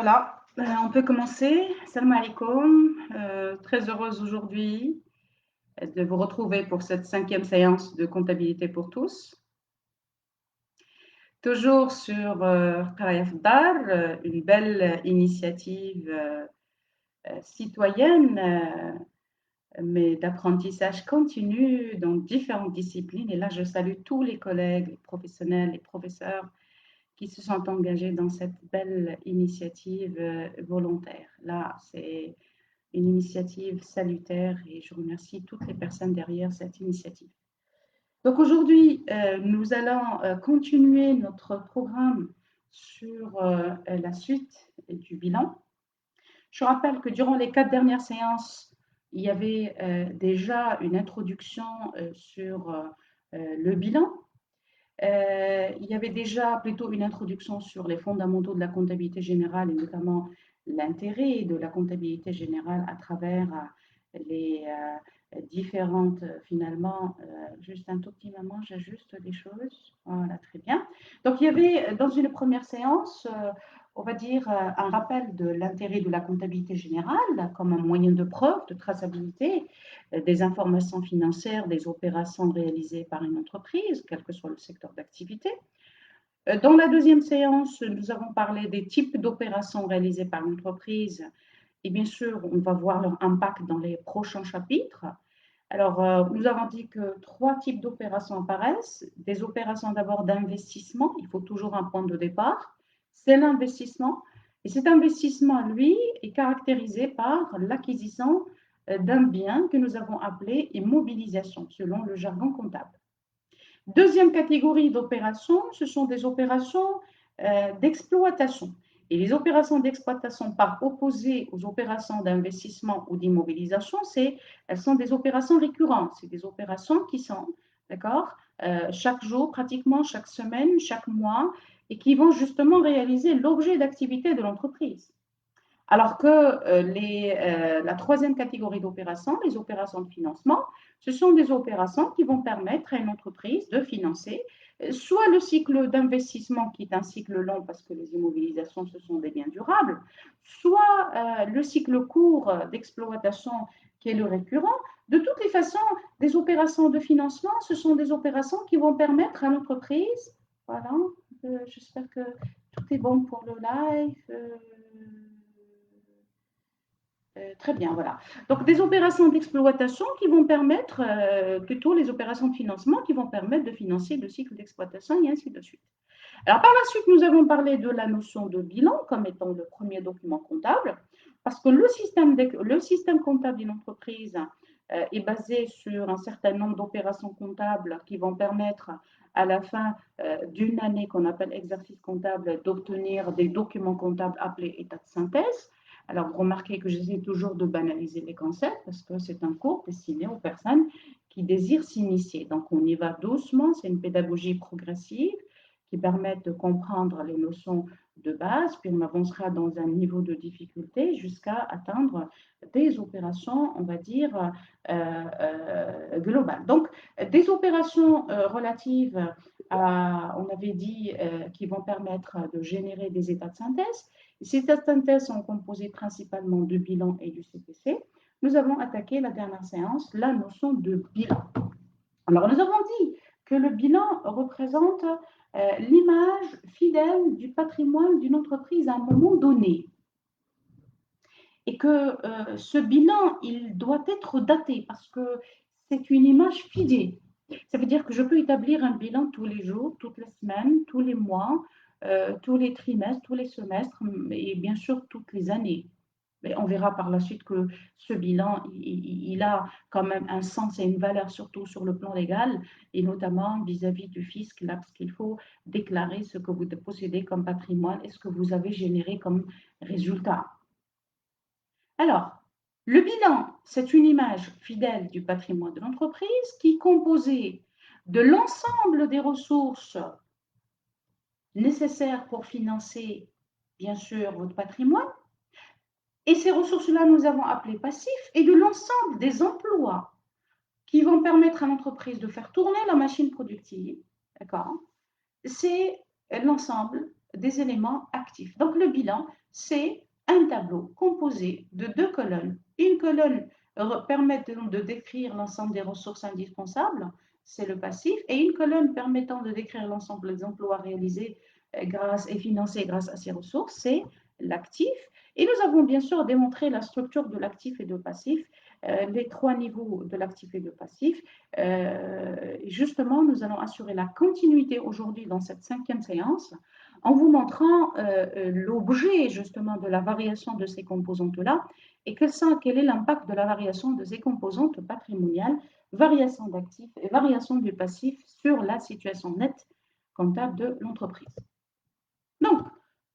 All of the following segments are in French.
Voilà, on peut commencer. Salam alaikum. Très heureuse aujourd'hui de vous retrouver pour cette 5e séance de comptabilité pour tous. Toujours sur Qara Afdar, une belle initiative citoyenne, mais d'apprentissage continu dans différentes disciplines. Et là, je salue tous les collègues, les professionnels, les professeurs qui se sont engagés dans cette belle initiative volontaire. Là, c'est une initiative salutaire et je remercie toutes les personnes derrière cette initiative. Donc aujourd'hui, nous allons continuer notre programme sur la suite du bilan. Je rappelle que durant les 4 dernières séances, il y avait déjà une introduction sur le bilan. Il y avait déjà plutôt une introduction sur les fondamentaux de la comptabilité générale et notamment l'intérêt de la comptabilité générale à travers les différentes, finalement, juste un tout petit moment, j'ajuste les choses. Voilà, très bien. Donc, il y avait dans une première séance, on va dire, un rappel de l'intérêt de la comptabilité générale comme un moyen de preuve, de traçabilité des informations financières, des opérations réalisées par une entreprise, quel que soit le secteur d'activité. Dans la deuxième séance, nous avons parlé des types d'opérations réalisées par l'entreprise et bien sûr, on va voir leur impact dans les prochains chapitres. Alors, nous avons dit que 3 types d'opérations apparaissent. Des opérations d'abord d'investissement, il faut toujours un point de départ, c'est l'investissement. Et cet investissement, lui, est caractérisé par l'acquisition d'un bien que nous avons appelé immobilisation, selon le jargon comptable. Deuxième catégorie d'opérations, ce sont des opérations d'exploitation. Et les opérations d'exploitation par opposé aux opérations d'investissement ou d'immobilisation, elles sont des opérations récurrentes. C'est des opérations qui sont, d'accord, chaque jour, pratiquement chaque semaine, chaque mois, et qui vont justement réaliser l'objet d'activité de l'entreprise. Alors que la troisième catégorie d'opérations, les opérations de financement, ce sont des opérations qui vont permettre à une entreprise de financer soit le cycle d'investissement qui est un cycle long parce que les immobilisations, ce sont des biens durables, soit le cycle court d'exploitation qui est le récurrent. De toutes les façons, des opérations de financement, ce sont des opérations qui vont permettre à l'entreprise, voilà, j'espère que tout est bon pour le live. Très bien, voilà. Donc, des opérations d'exploitation qui vont permettre, plutôt les opérations de financement qui vont permettre de financer le cycle d'exploitation et ainsi de suite. Alors, par la suite, nous avons parlé de la notion de bilan comme étant le premier document comptable, parce que le système comptable d'une entreprise est basé sur un certain nombre d'opérations comptables qui vont permettre à la fin d'une année qu'on appelle exercice comptable d'obtenir des documents comptables appelés états de synthèse. Alors, remarquez que j'essaie toujours de banaliser les concepts parce que c'est un cours destiné aux personnes qui désirent s'initier. Donc, on y va doucement, c'est une pédagogie progressive qui permettent de comprendre les notions de base, puis on avancera dans un niveau de difficulté jusqu'à atteindre des opérations, on va dire, globales. Donc, des opérations relatives à, on avait dit, qui vont permettre de générer des états de synthèse. Ces états de synthèse sont composés principalement du bilan et du CPC. Nous avons attaqué la dernière séance la notion de bilan. Alors, nous avons dit que le bilan représente l'image fidèle du patrimoine d'une entreprise à un moment donné. Et que ce bilan, il doit être daté parce que c'est une image fidèle. Ça veut dire que je peux établir un bilan tous les jours, toutes les semaines, tous les mois, tous les trimestres, tous les semestres et bien sûr toutes les années. Mais on verra par la suite que ce bilan, il a quand même un sens et une valeur, surtout sur le plan légal, et notamment vis-à-vis du fisc, là, parce qu'il faut déclarer ce que vous possédez comme patrimoine et ce que vous avez généré comme résultat. Alors, le bilan, c'est une image fidèle du patrimoine de l'entreprise qui est composée de l'ensemble des ressources nécessaires pour financer, bien sûr, votre patrimoine. Et ces ressources-là, nous avons appelé passifs, et de l'ensemble des emplois qui vont permettre à l'entreprise de faire tourner la machine productive, d'accord? C'est l'ensemble des éléments actifs. Donc, le bilan, c'est un tableau composé de deux colonnes. Une colonne permet de décrire l'ensemble des ressources indispensables, c'est le passif, et une colonne permettant de décrire l'ensemble des emplois réalisés grâce et financés grâce à ces ressources, c'est l'actif. Et nous avons bien sûr démontré la structure de l'actif et de passif, les trois niveaux de l'actif et de passif. Justement, nous allons assurer la continuité aujourd'hui dans cette 5e séance en vous montrant l'objet justement de la variation de ces composantes-là et quel est l'impact de la variation de ces composantes patrimoniales, variation d'actifs et variation du passif sur la situation nette comptable de l'entreprise. Donc,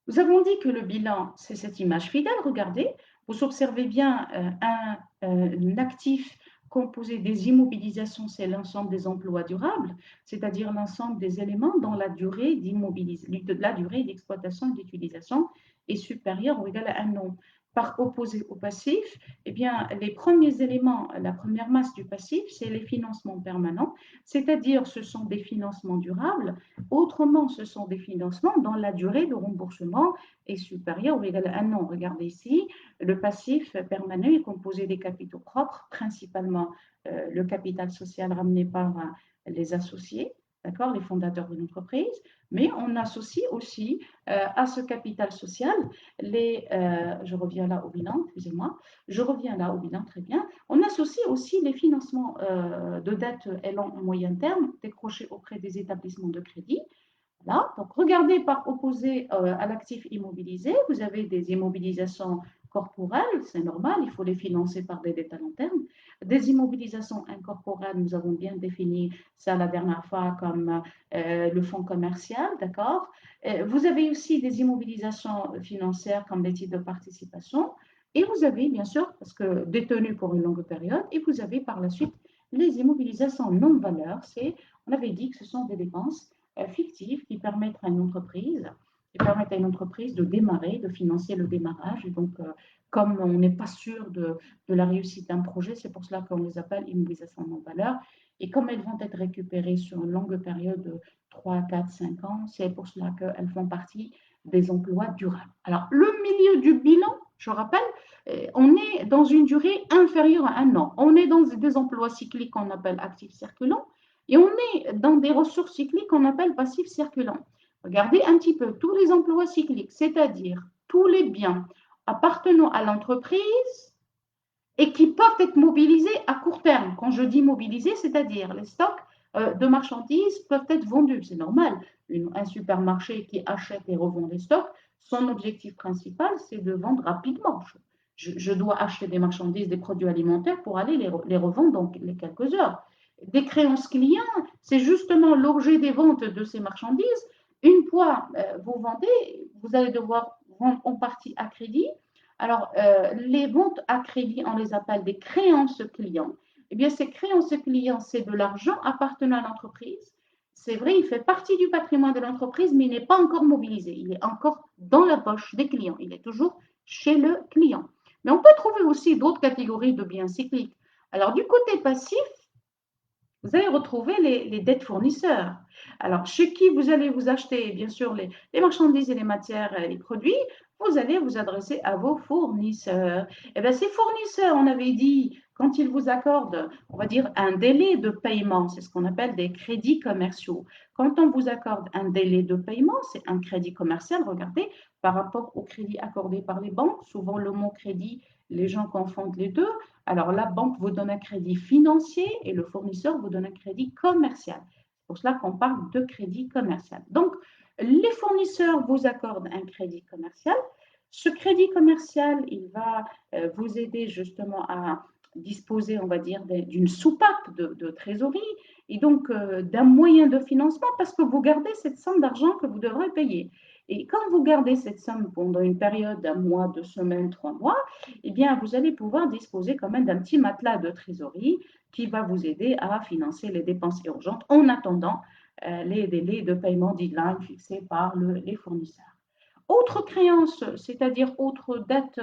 nous avons dit que le bilan, c'est cette image fidèle. Regardez, vous observez bien un actif composé des immobilisations, c'est l'ensemble des emplois durables, c'est-à-dire l'ensemble des éléments dont la durée d'exploitation et d'utilisation est supérieure ou égale à un an. Par opposé au passif, eh bien, les premiers éléments, la première masse du passif, c'est les financements permanents, c'est-à-dire ce sont des financements durables. Autrement, ce sont des financements dont la durée de remboursement est supérieure ou égale à un an. Regardez ici, le passif permanent est composé des capitaux propres, principalement le capital social ramené par les associés, d'accord, les fondateurs de l'entreprise, mais on associe aussi à ce capital social je reviens là au bilan, excusez-moi, je reviens là au bilan, très bien, on associe aussi les financements de dette et long moyen terme décrochés auprès des établissements de crédit. Là, donc regardez par opposé à l'actif immobilisé, vous avez des immobilisations corporelles, c'est normal, il faut les financer par des dettes à long terme. Des immobilisations incorporelles, nous avons bien défini ça la dernière fois comme le fonds commercial, d'accord. Vous avez aussi des immobilisations financières comme les titres de participation, et vous avez bien sûr, parce que détenus pour une longue période, et vous avez par la suite les immobilisations non-valeur, on avait dit que ce sont des dépenses fictifs qui permettent à une entreprise de démarrer, de financer le démarrage. Et donc, comme on n'est pas sûr de la réussite d'un projet, c'est pour cela qu'on les appelle immobilisations non valeur. Et comme elles vont être récupérées sur une longue période de 3, 4, 5 ans, c'est pour cela qu'elles font partie des emplois durables. Alors, le milieu du bilan, je rappelle, on est dans une durée inférieure à un an. On est dans des emplois cycliques qu'on appelle actifs circulants. Et on est dans des ressources cycliques qu'on appelle passifs circulants. Regardez un petit peu tous les emplois cycliques, c'est-à-dire tous les biens appartenant à l'entreprise et qui peuvent être mobilisés à court terme. Quand je dis mobilisés, c'est-à-dire les stocks de marchandises peuvent être vendus, c'est normal. Un supermarché qui achète et revend des stocks, son objectif principal, c'est de vendre rapidement. Je dois acheter des marchandises, des produits alimentaires pour aller les revendre dans les quelques heures. Des créances clients, c'est justement l'objet des ventes de ces marchandises. Une fois vous vendez, vous allez devoir vendre en partie à crédit. Alors, les ventes à crédit, on les appelle des créances clients. Eh bien, ces créances clients, c'est de l'argent appartenant à l'entreprise. C'est vrai, il fait partie du patrimoine de l'entreprise, mais il n'est pas encore mobilisé. Il est encore dans la poche des clients. Il est toujours chez le client. Mais on peut trouver aussi d'autres catégories de biens cycliques. Alors, du côté passif, vous allez retrouver les dettes fournisseurs. Alors, chez qui vous allez vous acheter, bien sûr, les marchandises et les matières, les produits, vous allez vous adresser à vos fournisseurs. Et bien, ces fournisseurs, on avait dit, quand ils vous accordent, on va dire, un délai de paiement, c'est ce qu'on appelle des crédits commerciaux. Quand on vous accorde un délai de paiement, c'est un crédit commercial, regardez, par rapport au crédit accordé par les banques, souvent le mot crédit, les gens confondent les deux. Alors, la banque vous donne un crédit financier et le fournisseur vous donne un crédit commercial. C'est pour cela qu'on parle de crédit commercial. Donc, les fournisseurs vous accordent un crédit commercial. Ce crédit commercial, il va vous aider justement à disposer, on va dire, d'une soupape de trésorerie et donc d'un moyen de financement parce que vous gardez cette somme d'argent que vous devrez payer. Et quand vous gardez cette somme pendant une période d'un mois, 2 semaines, 3 mois, eh bien, vous allez pouvoir disposer quand même d'un petit matelas de trésorerie qui va vous aider à financer les dépenses urgentes en attendant les délais de paiement deadline fixés par les fournisseurs. Autre créance, c'est-à-dire autre dette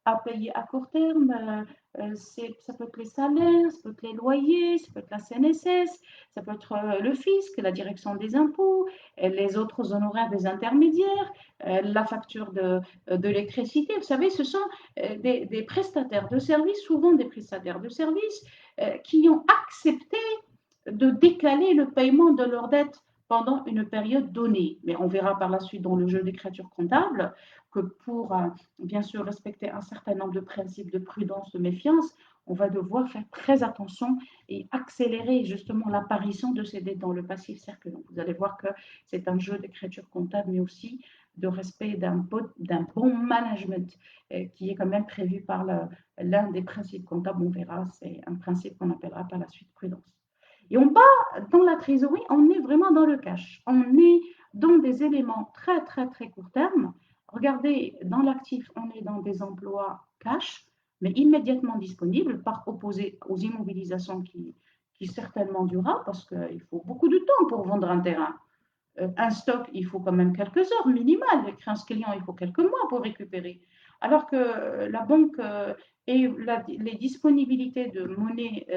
à payer à court terme, Ça peut être les salaires, ça peut être les loyers, ça peut être la CNSS, ça peut être le fisc, la direction des impôts, les autres honoraires des intermédiaires, la facture de l'électricité. Vous savez, ce sont des prestataires de services, souvent des prestataires de services, qui ont accepté de décaler le paiement de leurs dettes pendant une période donnée. Mais on verra par la suite dans le jeu d'écriture comptable que pour bien sûr respecter un certain nombre de principes de prudence, de méfiance, on va devoir faire très attention et accélérer justement l'apparition de ces dettes dans le passif circulant. Vous allez voir que c'est un jeu d'écriture comptable, mais aussi de respect d'un bon management qui est quand même prévu par l'un des principes comptables. On verra, c'est un principe qu'on appellera par la suite prudence. Et on part dans la trésorerie, on est vraiment dans le cash. On est dans des éléments très, très, très court terme. Regardez, dans l'actif, on est dans des emplois cash, mais immédiatement disponibles, par opposé aux immobilisations qui certainement durera, parce qu'il faut beaucoup de temps pour vendre un terrain. Un stock, il faut quand même quelques heures minimales. Les créances clients, il faut quelques mois pour récupérer. Alors que la banque et les disponibilités de monnaie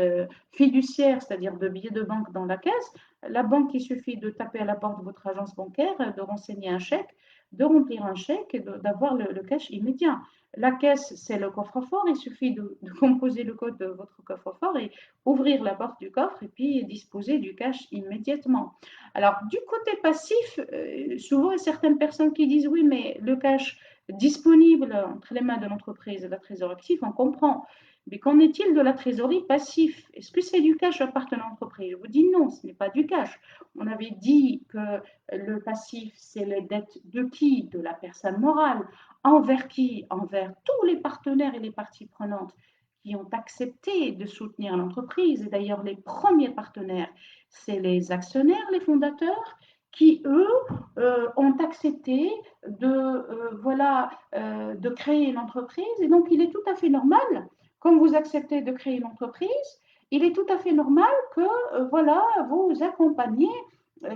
fiduciaire, c'est-à-dire de billets de banque dans la caisse, la banque, il suffit de taper à la porte de votre agence bancaire, de renseigner un chèque, de remplir un chèque et d'avoir le cash immédiat. La caisse, c'est le coffre-fort. Il suffit de composer le code de votre coffre-fort et ouvrir la porte du coffre et puis disposer du cash immédiatement. Alors, du côté passif, souvent, il y a certaines personnes qui disent oui, mais le cash disponible entre les mains de l'entreprise et de la trésorerie active, on comprend. Mais qu'en est-il de la trésorerie passive? Est-ce que c'est du cash appartenant à l'entreprise? Je vous dis non, ce n'est pas du cash. On avait dit que le passif, c'est les dettes de qui? De la personne morale. Envers qui? Envers tous les partenaires et les parties prenantes qui ont accepté de soutenir l'entreprise. Et d'ailleurs, les premiers partenaires, c'est les actionnaires, les fondateurs, qui, eux, ont accepté de créer une entreprise. Et donc, il est tout à fait normal, quand vous acceptez de créer une entreprise, il est tout à fait normal que vous accompagnez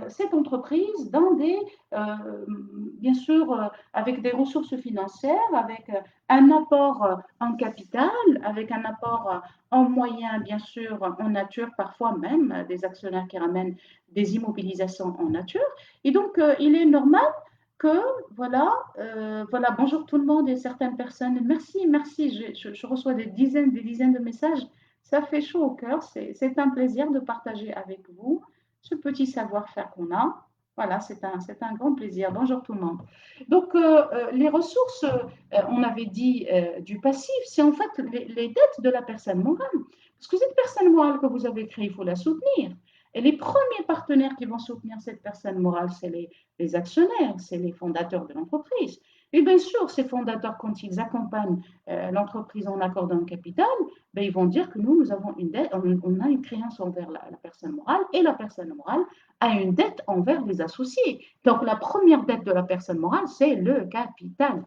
cette entreprise dans bien sûr, avec des ressources financières, avec un apport en capital, avec un apport en moyens, bien sûr, en nature, parfois même des actionnaires qui ramènent des immobilisations en nature. Et donc, il est normal que, bonjour tout le monde et certaines personnes. Merci, merci, je reçois des dizaines de messages. Ça fait chaud au cœur. C'est un plaisir de partager avec vous ce petit savoir-faire qu'on a. Voilà, c'est un grand plaisir. Bonjour tout le monde. Donc, les ressources, on avait dit du passif, c'est en fait les dettes de la personne morale. Parce que cette personne morale que vous avez créée, il faut la soutenir. Et les premiers partenaires qui vont soutenir cette personne morale, c'est les actionnaires, c'est les fondateurs de l'entreprise. Et bien sûr, ces fondateurs, quand ils accompagnent l'entreprise en accordant un capital, ben, ils vont dire que nous avons une dette, on a une créance envers la personne morale et la personne morale a une dette envers les associés. Donc, la première dette de la personne morale, c'est le capital.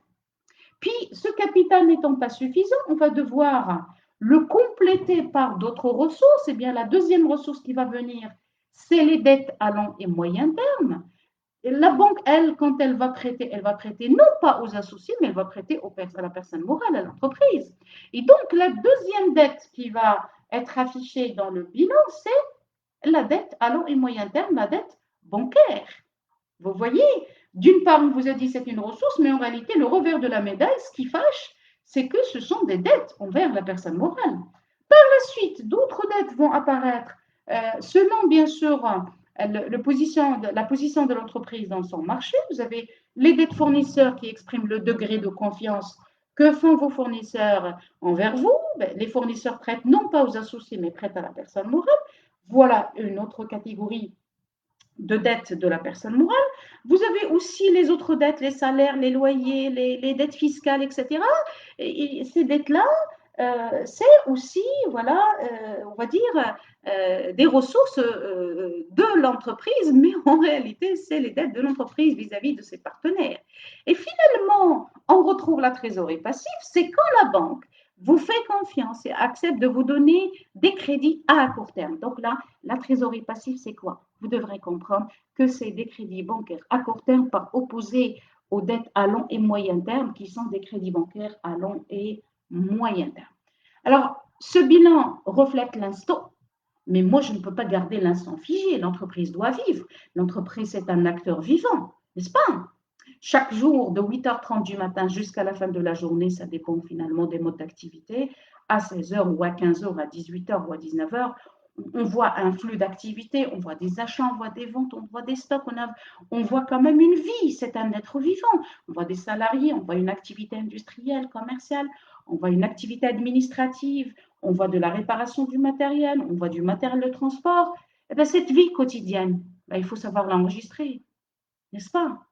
Puis, ce capital n'étant pas suffisant, on va devoir le compléter par d'autres ressources. Et bien, la deuxième ressource qui va venir, c'est les dettes à long et moyen terme. Et la banque, elle, quand elle va prêter non pas aux associés, mais elle va prêter à la personne morale, à l'entreprise. Et donc, la deuxième dette qui va être affichée dans le bilan, c'est la dette à long et moyen terme, la dette bancaire. Vous voyez, d'une part, on vous a dit c'est une ressource, mais en réalité, le revers de la médaille, ce qui fâche, c'est que ce sont des dettes envers la personne morale. Par la suite, d'autres dettes vont apparaître selon, bien sûr, la position de l'entreprise dans son marché. Vous avez les dettes fournisseurs qui expriment le degré de confiance que font vos fournisseurs envers vous. Les fournisseurs prêtent non pas aux associés, mais prêtent à la personne morale. Voilà une autre catégorie de dettes de la personne morale. Vous avez aussi les autres dettes, les salaires, les loyers, les dettes fiscales, etc. Et ces dettes-là, c'est aussi, on va dire, des ressources de l'entreprise, mais en réalité, c'est les dettes de l'entreprise vis-à-vis de ses partenaires. Et finalement, on retrouve la trésorerie passive, c'est quand la banque vous fait confiance et accepte de vous donner des crédits à court terme. Donc là, la trésorerie passive, c'est quoi? Vous devrez comprendre que c'est des crédits bancaires à court terme par opposé aux dettes à long et moyen terme qui sont des crédits bancaires à long et moyen terme. Alors, ce bilan reflète l'instant, mais moi, je ne peux pas garder l'instant figé. L'entreprise doit vivre. L'entreprise est un acteur vivant, n'est-ce pas? Chaque jour, de 8h30 du matin jusqu'à la fin de la journée, ça dépend finalement des modes d'activité, à 16h ou à 15h, à 18h ou à 19h, on voit un flux d'activité, on voit des achats, on voit des ventes, on voit des stocks, on voit quand même une vie, c'est un être vivant. On voit des salariés, on voit une activité industrielle, commerciale, on voit une activité administrative, on voit de la réparation du matériel, on voit du matériel de transport. Et bien, cette vie quotidienne, ben, il faut savoir l'enregistrer, n'est-ce pas?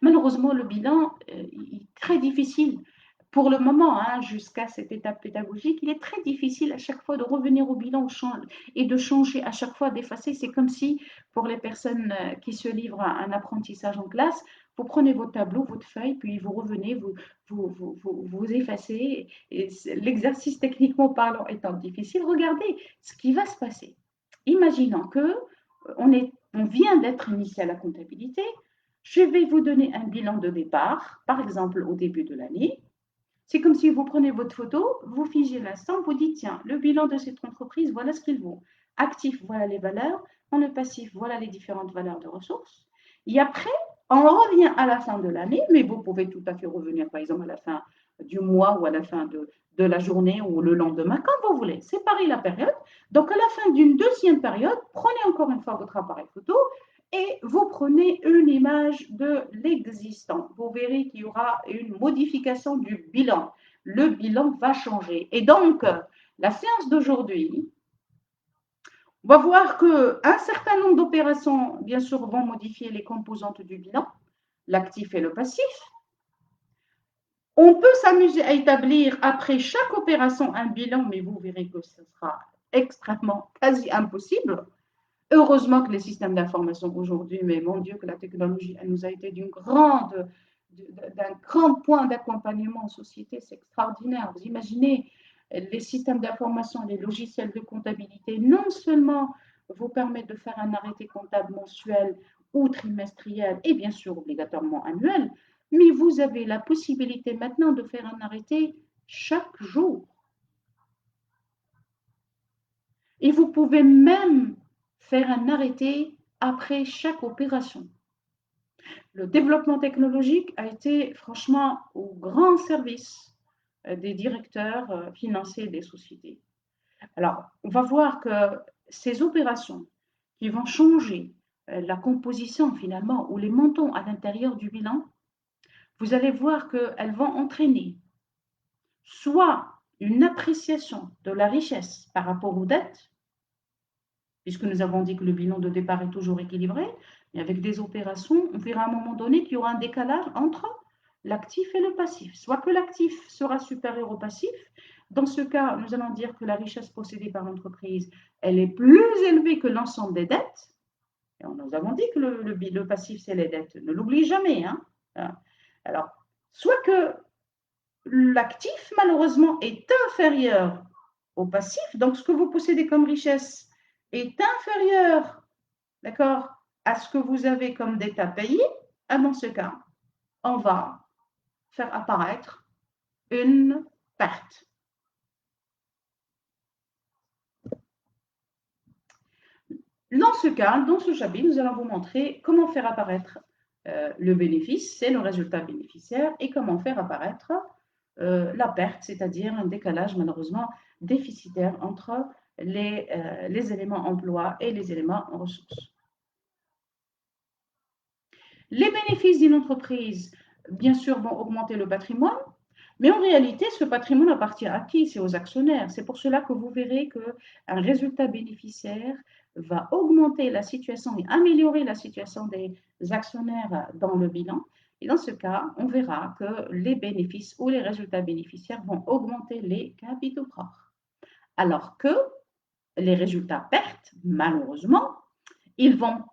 Malheureusement, le bilan est très difficile. Pour le moment, hein, jusqu'à cette étape pédagogique, il est très difficile à chaque fois de revenir au bilan et de changer à chaque fois, d'effacer. C'est comme si, pour les personnes qui se livrent à un apprentissage en classe, vous prenez votre tableau, votre feuille, puis vous revenez, vous effacez. L'exercice techniquement parlant étant difficile, regardez ce qui va se passer. Imaginons que on vient d'être initié à la comptabilité, je vais vous donner un bilan de départ, par exemple au début de l'année. C'est comme si vous prenez votre photo, vous figez l'instant, vous dites, tiens, le bilan de cette entreprise, voilà ce qu'il vaut. Actif, voilà les valeurs. Dans le passif, voilà les différentes valeurs de ressources. Et après, on revient à la fin de l'année, mais vous pouvez tout à fait revenir, par exemple, à la fin du mois ou à la fin de la journée ou le lendemain, quand vous voulez. Séparez la période. Donc, à la fin d'une deuxième période, prenez encore une fois votre appareil photo et vous prenez une image de l'existant. Vous verrez qu'il y aura une modification du bilan. Le bilan va changer. Et donc, la séance d'aujourd'hui, on va voir qu'un certain nombre d'opérations, bien sûr, vont modifier les composantes du bilan, l'actif et le passif. On peut s'amuser à établir après chaque opération un bilan, mais vous verrez que ce sera extrêmement quasi impossible. Heureusement que les systèmes d'information aujourd'hui, mais mon Dieu, que la technologie, elle nous a été d'un grand point d'accompagnement en société, c'est extraordinaire. Vous imaginez, les systèmes d'information, les logiciels de comptabilité, non seulement vous permettent de faire un arrêté comptable mensuel ou trimestriel, et bien sûr obligatoirement annuel, mais vous avez la possibilité maintenant de faire un arrêté chaque jour. Et vous pouvez même faire un arrêté après chaque opération. Le développement technologique a été franchement au grand service des directeurs financiers des sociétés. Alors, on va voir que ces opérations qui vont changer la composition finalement ou les montants à l'intérieur du bilan, vous allez voir qu'elles vont entraîner soit une appréciation de la richesse par rapport aux dettes, puisque nous avons dit que le bilan de départ est toujours équilibré, mais avec des opérations, on verra à un moment donné qu'il y aura un décalage entre l'actif et le passif. Soit que l'actif sera supérieur au passif, dans ce cas, nous allons dire que la richesse possédée par l'entreprise, elle est plus élevée que l'ensemble des dettes. Et nous avons dit que le passif, c'est les dettes. Ne l'oublie jamais. Hein. Alors, soit que l'actif, malheureusement, est inférieur au passif, donc ce que vous possédez comme richesse est inférieur, d'accord, à ce que vous avez comme dette à payer, dans ce cas, on va faire apparaître une perte. Dans ce cas, dans ce chapitre, nous allons vous montrer comment faire apparaître le bénéfice, c'est le résultat bénéficiaire, et comment faire apparaître la perte, c'est-à-dire un décalage malheureusement déficitaire entre les éléments emploi et les éléments ressources. Les bénéfices d'une entreprise, bien sûr, vont augmenter le patrimoine, mais en réalité, ce patrimoine appartient à qui? C'est aux actionnaires. C'est pour cela que vous verrez qu'un résultat bénéficiaire va augmenter la situation et améliorer la situation des actionnaires dans le bilan. Et dans ce cas, on verra que les bénéfices ou les résultats bénéficiaires vont augmenter les capitaux propres. Alors que les résultats pertes, malheureusement, ils vont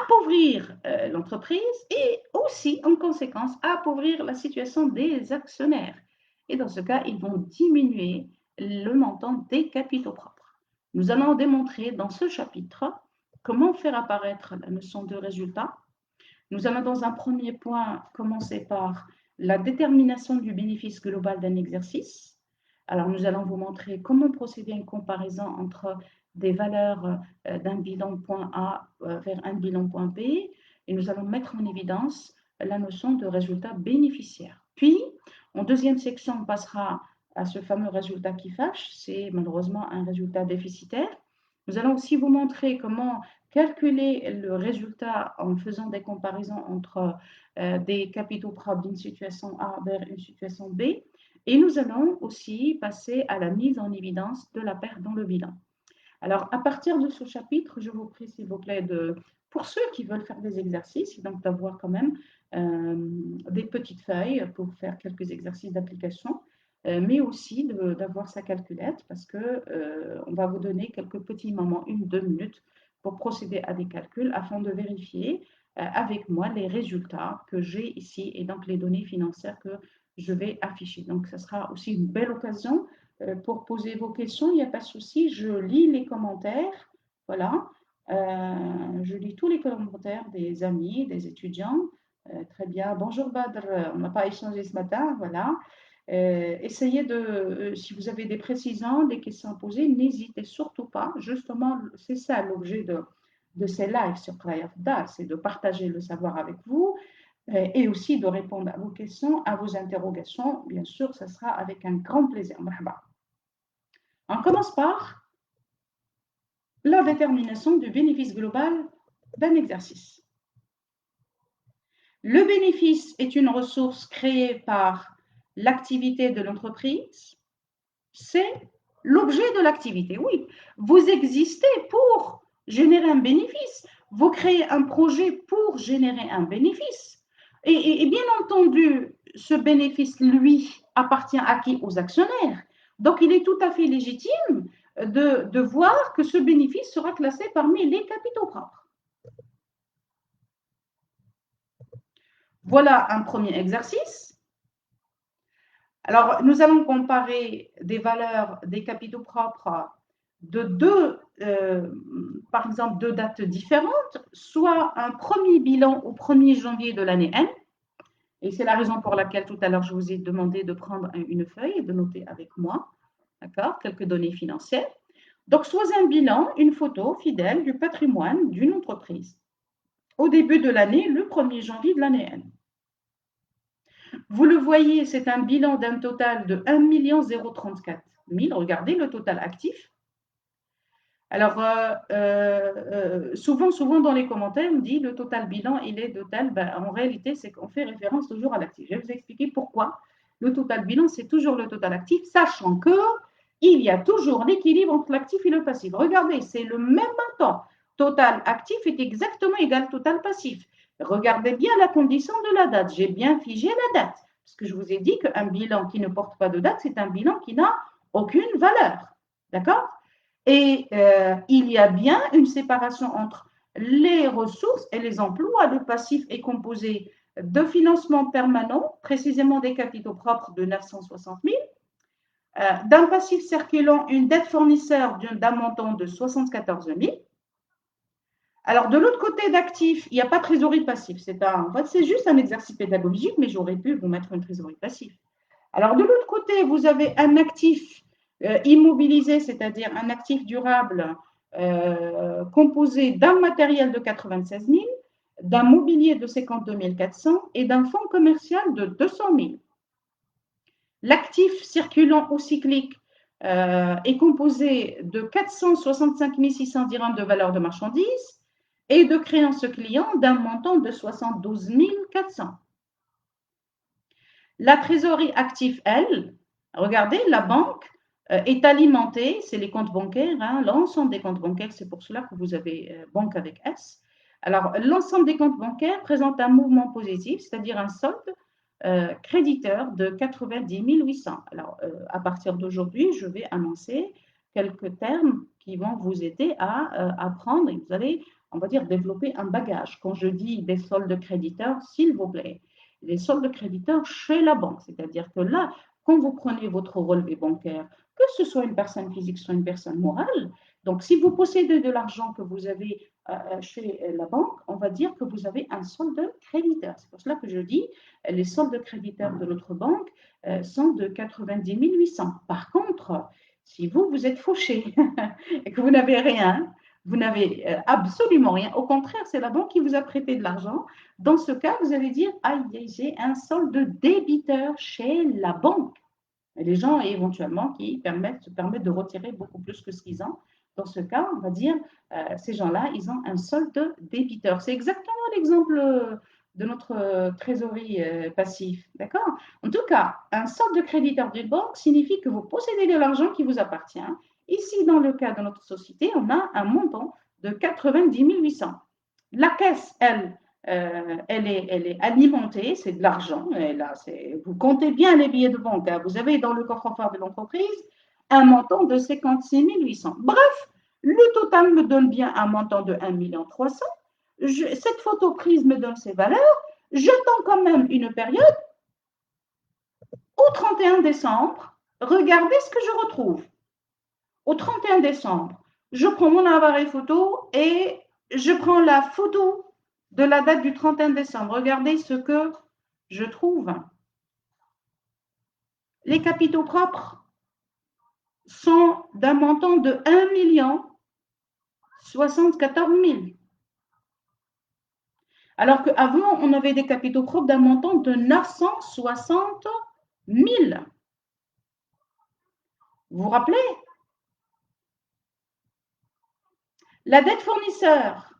appauvrir l'entreprise et aussi, en conséquence, appauvrir la situation des actionnaires. Et dans ce cas, ils vont diminuer le montant des capitaux propres. Nous allons démontrer dans ce chapitre comment faire apparaître la notion de résultat. Nous allons dans un premier point commencer par la détermination du bénéfice global d'un exercice, Alors, nous allons vous montrer comment procéder à une comparaison entre des valeurs d'un bilan point A vers un bilan point B, et nous allons mettre en évidence la notion de résultat bénéficiaire. Puis, en deuxième section, on passera à ce fameux résultat qui fâche, c'est malheureusement un résultat déficitaire. Nous allons aussi vous montrer comment calculer le résultat en faisant des comparaisons entre des capitaux propres d'une situation A vers une situation B. Et nous allons aussi passer à la mise en évidence de la perte dans le bilan. Alors, à partir de ce chapitre, je vous prie, s'il vous plaît, pour ceux qui veulent faire des exercices, donc d'avoir quand même des petites feuilles pour faire quelques exercices d'application, mais aussi d'avoir sa calculette parce qu'on va vous donner quelques petits moments, 1-2 minutes, pour procéder à des calculs afin de vérifier avec moi les résultats que j'ai ici et donc les données financières que je vais afficher. Donc, ce sera aussi une belle occasion pour poser vos questions, il n'y a pas de souci. Je lis les commentaires. Voilà. Je lis tous les commentaires des amis, des étudiants. Très bien. Bonjour Badr, on n'a pas échangé ce matin. Voilà. Essayez de, si vous avez des précisions, des questions à poser, n'hésitez surtout pas. Justement, c'est ça l'objet de ces lives sur Krayafda, c'est de partager le savoir avec vous et aussi de répondre à vos questions, à vos interrogations. Bien sûr, ça sera avec un grand plaisir. Marhaba. On commence par la détermination du bénéfice global d'un exercice. Le bénéfice est une ressource créée par l'activité de l'entreprise. C'est l'objet de l'activité. Oui, vous existez pour générer un bénéfice. Vous créez un projet pour générer un bénéfice. Et bien entendu, ce bénéfice, lui, appartient à qui? Aux actionnaires. Donc, il est tout à fait légitime de voir que ce bénéfice sera classé parmi les capitaux propres. Voilà un premier exercice. Alors, nous allons comparer des valeurs des capitaux propres de par exemple, deux dates différentes, soit un premier bilan au 1er janvier de l'année N, et c'est la raison pour laquelle tout à l'heure je vous ai demandé de prendre une feuille et de noter avec moi, d'accord, quelques données financières. Donc, soit un bilan, une photo fidèle du patrimoine d'une entreprise au début de l'année, le 1er janvier de l'année N. Vous le voyez, c'est un bilan d'un total de 1 034 000. Regardez le total actif. Alors, souvent dans les commentaires, on dit le total bilan, il est de tel. Ben, en réalité, c'est qu'on fait référence toujours à l'actif. Je vais vous expliquer pourquoi le total bilan, c'est toujours le total actif, sachant qu'il y a toujours l'équilibre entre l'actif et le passif. Regardez, c'est le même montant. Total actif est exactement égal à total passif. Regardez bien la condition de la date. J'ai bien figé la date. Parce que je vous ai dit qu'un bilan qui ne porte pas de date, c'est un bilan qui n'a aucune valeur. D'accord? Et il y a bien une séparation entre les ressources et les emplois. Le passif est composé de financement permanent, précisément des capitaux propres de 960 000, d'un passif circulant, une dette fournisseur d'un montant de 74 000. Alors, de l'autre côté d'actifs, il n'y a pas de trésorerie passive. En fait, c'est juste un exercice pédagogique, mais j'aurais pu vous mettre une trésorerie passive. Alors, de l'autre côté, vous avez un actif immobilisé, c'est-à-dire un actif durable composé d'un matériel de 96 000, d'un mobilier de 52 400 et d'un fonds commercial de 200 000. L'actif circulant ou cyclique est composé de 465 600 dirhams de valeur de marchandises et de créances clients d'un montant de 72 400. La trésorerie active, elle, regardez, la banque est alimentée, c'est les comptes bancaires, hein, l'ensemble des comptes bancaires, c'est pour cela que vous avez banque avec S. Alors, l'ensemble des comptes bancaires présente un mouvement positif, c'est-à-dire un solde créditeur de 90 800. Alors, à partir d'aujourd'hui, je vais annoncer quelques termes qui vont vous aider à apprendre et vous allez, on va dire, développer un bagage. Quand je dis des soldes créditeurs, s'il vous plaît, les soldes créditeurs chez la banque, c'est-à-dire que là, quand vous prenez votre relevé bancaire, que ce soit une personne physique, soit une personne morale, Donc, si vous possédez de l'argent que vous avez chez la banque, on va dire que vous avez un solde créditeur. C'est pour cela que je dis les soldes créditeurs de notre banque sont de 90 800. Par contre, si vous, vous êtes fauché et que vous n'avez rien, vous n'avez absolument rien. Au contraire, c'est la banque qui vous a prêté de l'argent. Dans ce cas, vous allez dire, ah, j'ai un solde débiteur chez la banque. Et les gens, éventuellement, qui se permettent de retirer beaucoup plus que ce qu'ils ont. Dans ce cas, on va dire, ces gens-là, ils ont un solde débiteur. C'est exactement l'exemple de notre trésorerie passif. D'accord? En tout cas, un solde de créditeur d'une banque signifie que vous possédez de l'argent qui vous appartient. Ici, dans le cas de notre société, on a un montant de 90 800. La caisse, elle est alimentée, c'est de l'argent. Vous comptez bien les billets de banque. Hein. Vous avez dans le coffre-fort de l'entreprise un montant de 56 800. Bref, le total me donne bien un montant de 1 300 000. Cette photo prise me donne ses valeurs. J'attends quand même une période. Au 31 décembre, regardez ce que je retrouve. Au 31 décembre, je prends mon appareil photo et je prends la photo de la date du 31 décembre. Regardez ce que je trouve. Les capitaux propres sont d'un montant de 1 074 000. Alors qu'avant, on avait des capitaux propres d'un montant de 960 000. Vous vous rappelez? La dette fournisseur,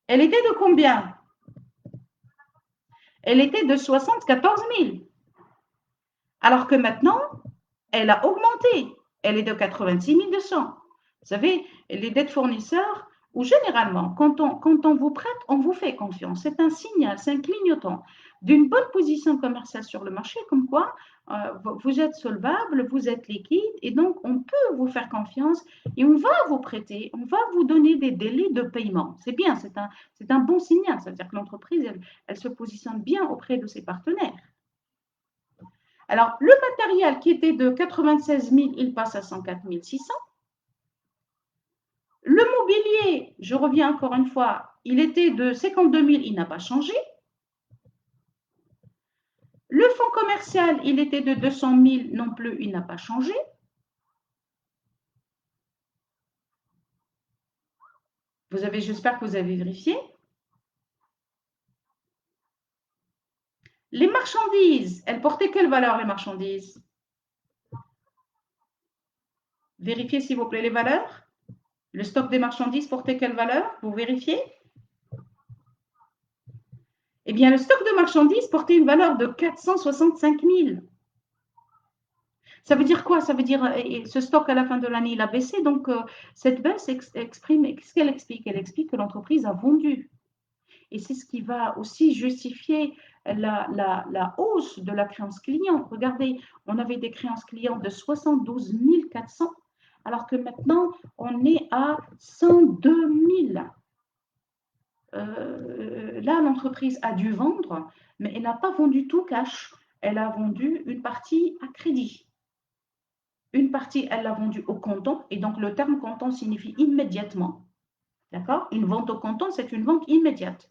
elle était de combien? Elle était de 74 000. Alors que maintenant, elle a augmenté. Elle est de 86 200. Vous savez, les dettes fournisseurs, ou généralement, quand on vous prête, on vous fait confiance. C'est un signal, c'est un clignotant d'une bonne position commerciale sur le marché, comme quoi vous êtes solvable, vous êtes liquide, et donc on peut vous faire confiance et on va vous prêter, on va vous donner des délais de paiement. C'est bien, c'est un bon signal. Ça veut dire que l'entreprise, elle se positionne bien auprès de ses partenaires. Alors, le matériel qui était de 96 000, il passe à 104 600. Le mobilier, je reviens encore une fois, il était de 52 000, il n'a pas changé. Le fonds commercial, il était de 200 000 non plus, il n'a pas changé. J'espère que vous avez vérifié. Les marchandises, elles portaient quelle valeur les marchandises? Vérifiez s'il vous plaît les valeurs. Le stock des marchandises portait quelle valeur? Vous vérifiez? Eh bien, le stock de marchandises portait une valeur de 465 000. Ça veut dire quoi? Ça veut dire ce stock à la fin de l'année, il a baissé. Donc, cette baisse exprime, qu'est-ce qu'elle explique? Elle explique que l'entreprise a vendu. Et c'est ce qui va aussi justifier la hausse de la créance client. Regardez, on avait des créances clients de 72 400, alors que maintenant, on est à 102 000. Là, l'entreprise a dû vendre, mais elle n'a pas vendu tout cash. Elle a vendu une partie à crédit. Une partie, elle l'a vendue au comptant, et donc le terme comptant signifie immédiatement. D'accord? Une vente au comptant, c'est une vente immédiate.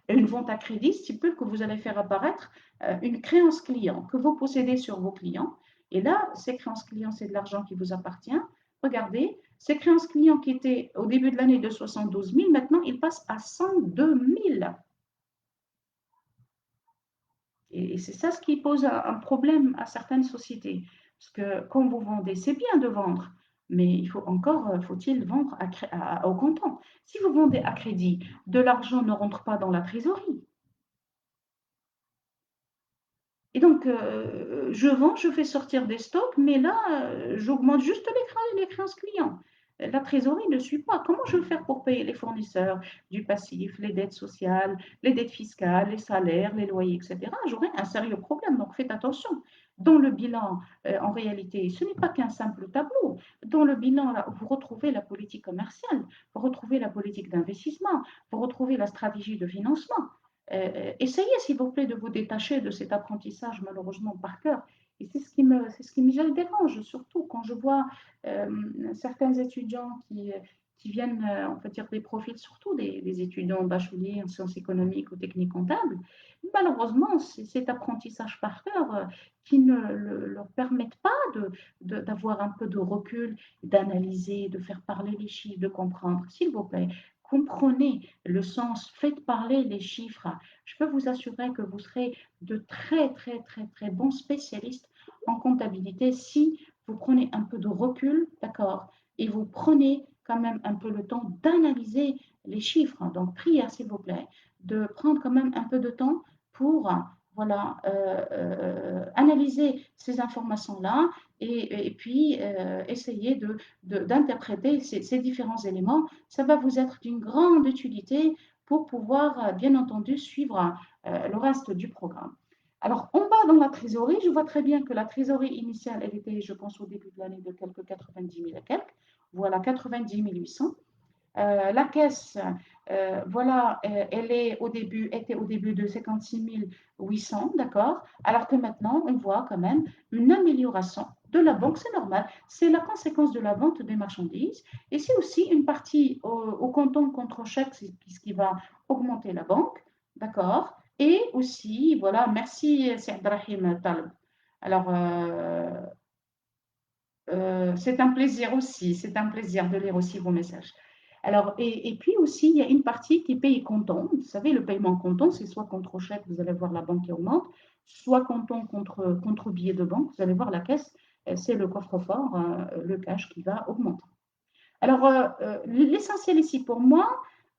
Et une vente à crédit stipule que vous allez faire apparaître une créance client que vous possédez sur vos clients. Et là, ces créances clients, c'est de l'argent qui vous appartient. Regardez, ces créances clients qui étaient au début de l'année de 72 000, maintenant, ils passent à 102 000. Et c'est ça ce qui pose un problème à certaines sociétés. Parce que quand vous vendez, c'est bien de vendre, mais faut-il vendre au comptant. Si vous vendez à crédit, de l'argent ne rentre pas dans la trésorerie. Et donc, je vends, je fais sortir des stocks, mais là, j'augmente juste les créances clients. La trésorerie ne suit pas. Comment je vais faire pour payer les fournisseurs du passif, les dettes sociales, les dettes fiscales, les salaires, les loyers, etc. J'aurai un sérieux problème. Donc, faites attention. Dans le bilan, en réalité, ce n'est pas qu'un simple tableau. Dans le bilan, là, vous retrouvez la politique commerciale, vous retrouvez la politique d'investissement, vous retrouvez la stratégie de financement. Essayez, s'il vous plaît, de vous détacher de cet apprentissage, malheureusement, par cœur, Et c'est ce qui me dérange, surtout quand je vois certains étudiants qui viennent, on va dire, des profils, surtout des étudiants bacheliers en sciences économiques ou techniques comptables. Malheureusement, c'est cet apprentissage par cœur qui ne leur permettent pas d'avoir un peu de recul, d'analyser, de faire parler les chiffres, de comprendre. S'il vous plaît, comprenez le sens, faites parler les chiffres. Je peux vous assurer que vous serez de très, très, très, très bons spécialistes en comptabilité si vous prenez un peu de recul, d'accord, et vous prenez quand même un peu le temps d'analyser les chiffres. Donc, prière, s'il vous plaît, de prendre quand même un peu de temps pour voilà, analyser ces informations-là et puis essayer d'interpréter ces différents éléments. Ça va vous être d'une grande utilité pour pouvoir, bien entendu, suivre le reste du programme. Alors, en bas dans la trésorerie, je vois très bien que la trésorerie initiale, elle était, je pense, au début de l'année de quelques 90 000 et quelques. Voilà, 90 800. La caisse, voilà, elle était au début de 56 800, d'accord? Alors que maintenant, on voit quand même une amélioration de la banque, c'est normal. C'est la conséquence de la vente des marchandises. Et c'est aussi une partie au comptant contre chèque, ce qui va augmenter la banque, d'accord? Et aussi, voilà, merci, c'est Abdrahim Talb. Alors, c'est un plaisir aussi, c'est un plaisir de lire aussi vos messages. Alors, et puis aussi, il y a une partie qui paye comptant. Vous savez, le paiement comptant, c'est soit contre chèque, vous allez voir la banque qui augmente, soit comptant contre billet de banque, vous allez voir la caisse, c'est le coffre-fort, le cash qui va augmenter. Alors, l'essentiel ici pour moi,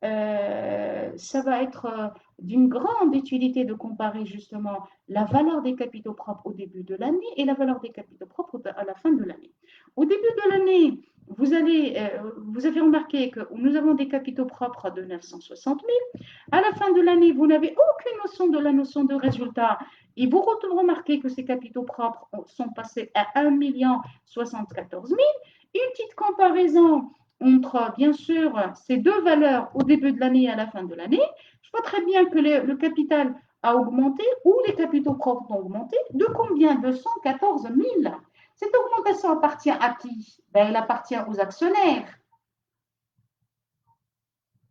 ça va être d'une grande utilité de comparer justement la valeur des capitaux propres au début de l'année et la valeur des capitaux propres à la fin de l'année. Au début de l'année, vous avez remarqué que nous avons des capitaux propres de 960 000. À la fin de l'année, vous n'avez aucune notion de la notion de résultat. Et vous remarquez que ces capitaux propres sont passés à 1 74 000. Une petite comparaison entre, bien sûr, ces deux valeurs au début de l'année et à la fin de l'année. Je vois très bien que le capital a augmenté ou les capitaux propres ont augmenté. De combien? De 114 000. Cette augmentation appartient à qui? Ben, elle appartient aux actionnaires.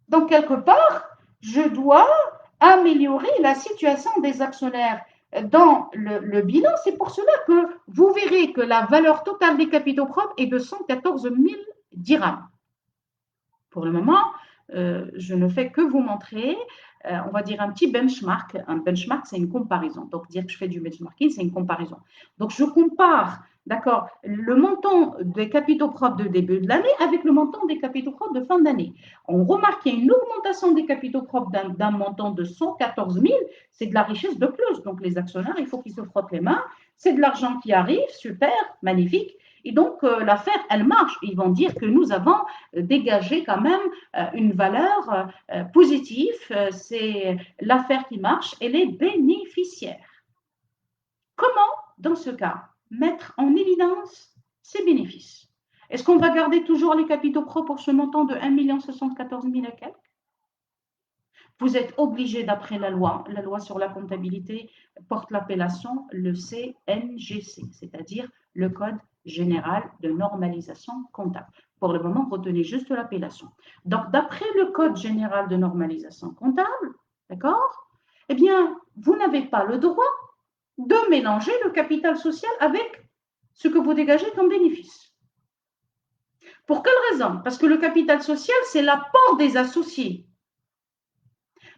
Donc, quelque part, je dois améliorer la situation des actionnaires dans le bilan. C'est pour cela que vous verrez que la valeur totale des capitaux propres est de 114 000 dirhams. Pour le moment, je ne fais que vous montrer, on va dire, un petit benchmark. Un benchmark, c'est une comparaison. Donc, dire que je fais du benchmarking, c'est une comparaison. Donc, je compare, d'accord, le montant des capitaux propres de début de l'année avec le montant des capitaux propres de fin d'année. On remarque qu'il y a une augmentation des capitaux propres d'un montant de 114 000. C'est de la richesse de plus. Donc, les actionnaires, il faut qu'ils se frottent les mains. C'est de l'argent qui arrive, super, magnifique. Et donc, l'affaire, elle marche. Ils vont dire que nous avons dégagé quand même une valeur positive. C'est l'affaire qui marche et les bénéficiaires. Comment, dans ce cas, mettre en évidence ces bénéfices? Est-ce qu'on va garder toujours les capitaux propres pour ce montant de 1 74 000 et quelques? Vous êtes obligé, d'après la loi sur la comptabilité porte l'appellation le CNGC, c'est-à-dire le Code général de normalisation comptable. Pour le moment, retenez juste l'appellation. Donc, d'après le Code général de normalisation comptable, d'accord? Eh bien, vous n'avez pas le droit de mélanger le capital social avec ce que vous dégagez comme bénéfice. Pour quelle raison? Parce que le capital social, c'est l'apport des associés.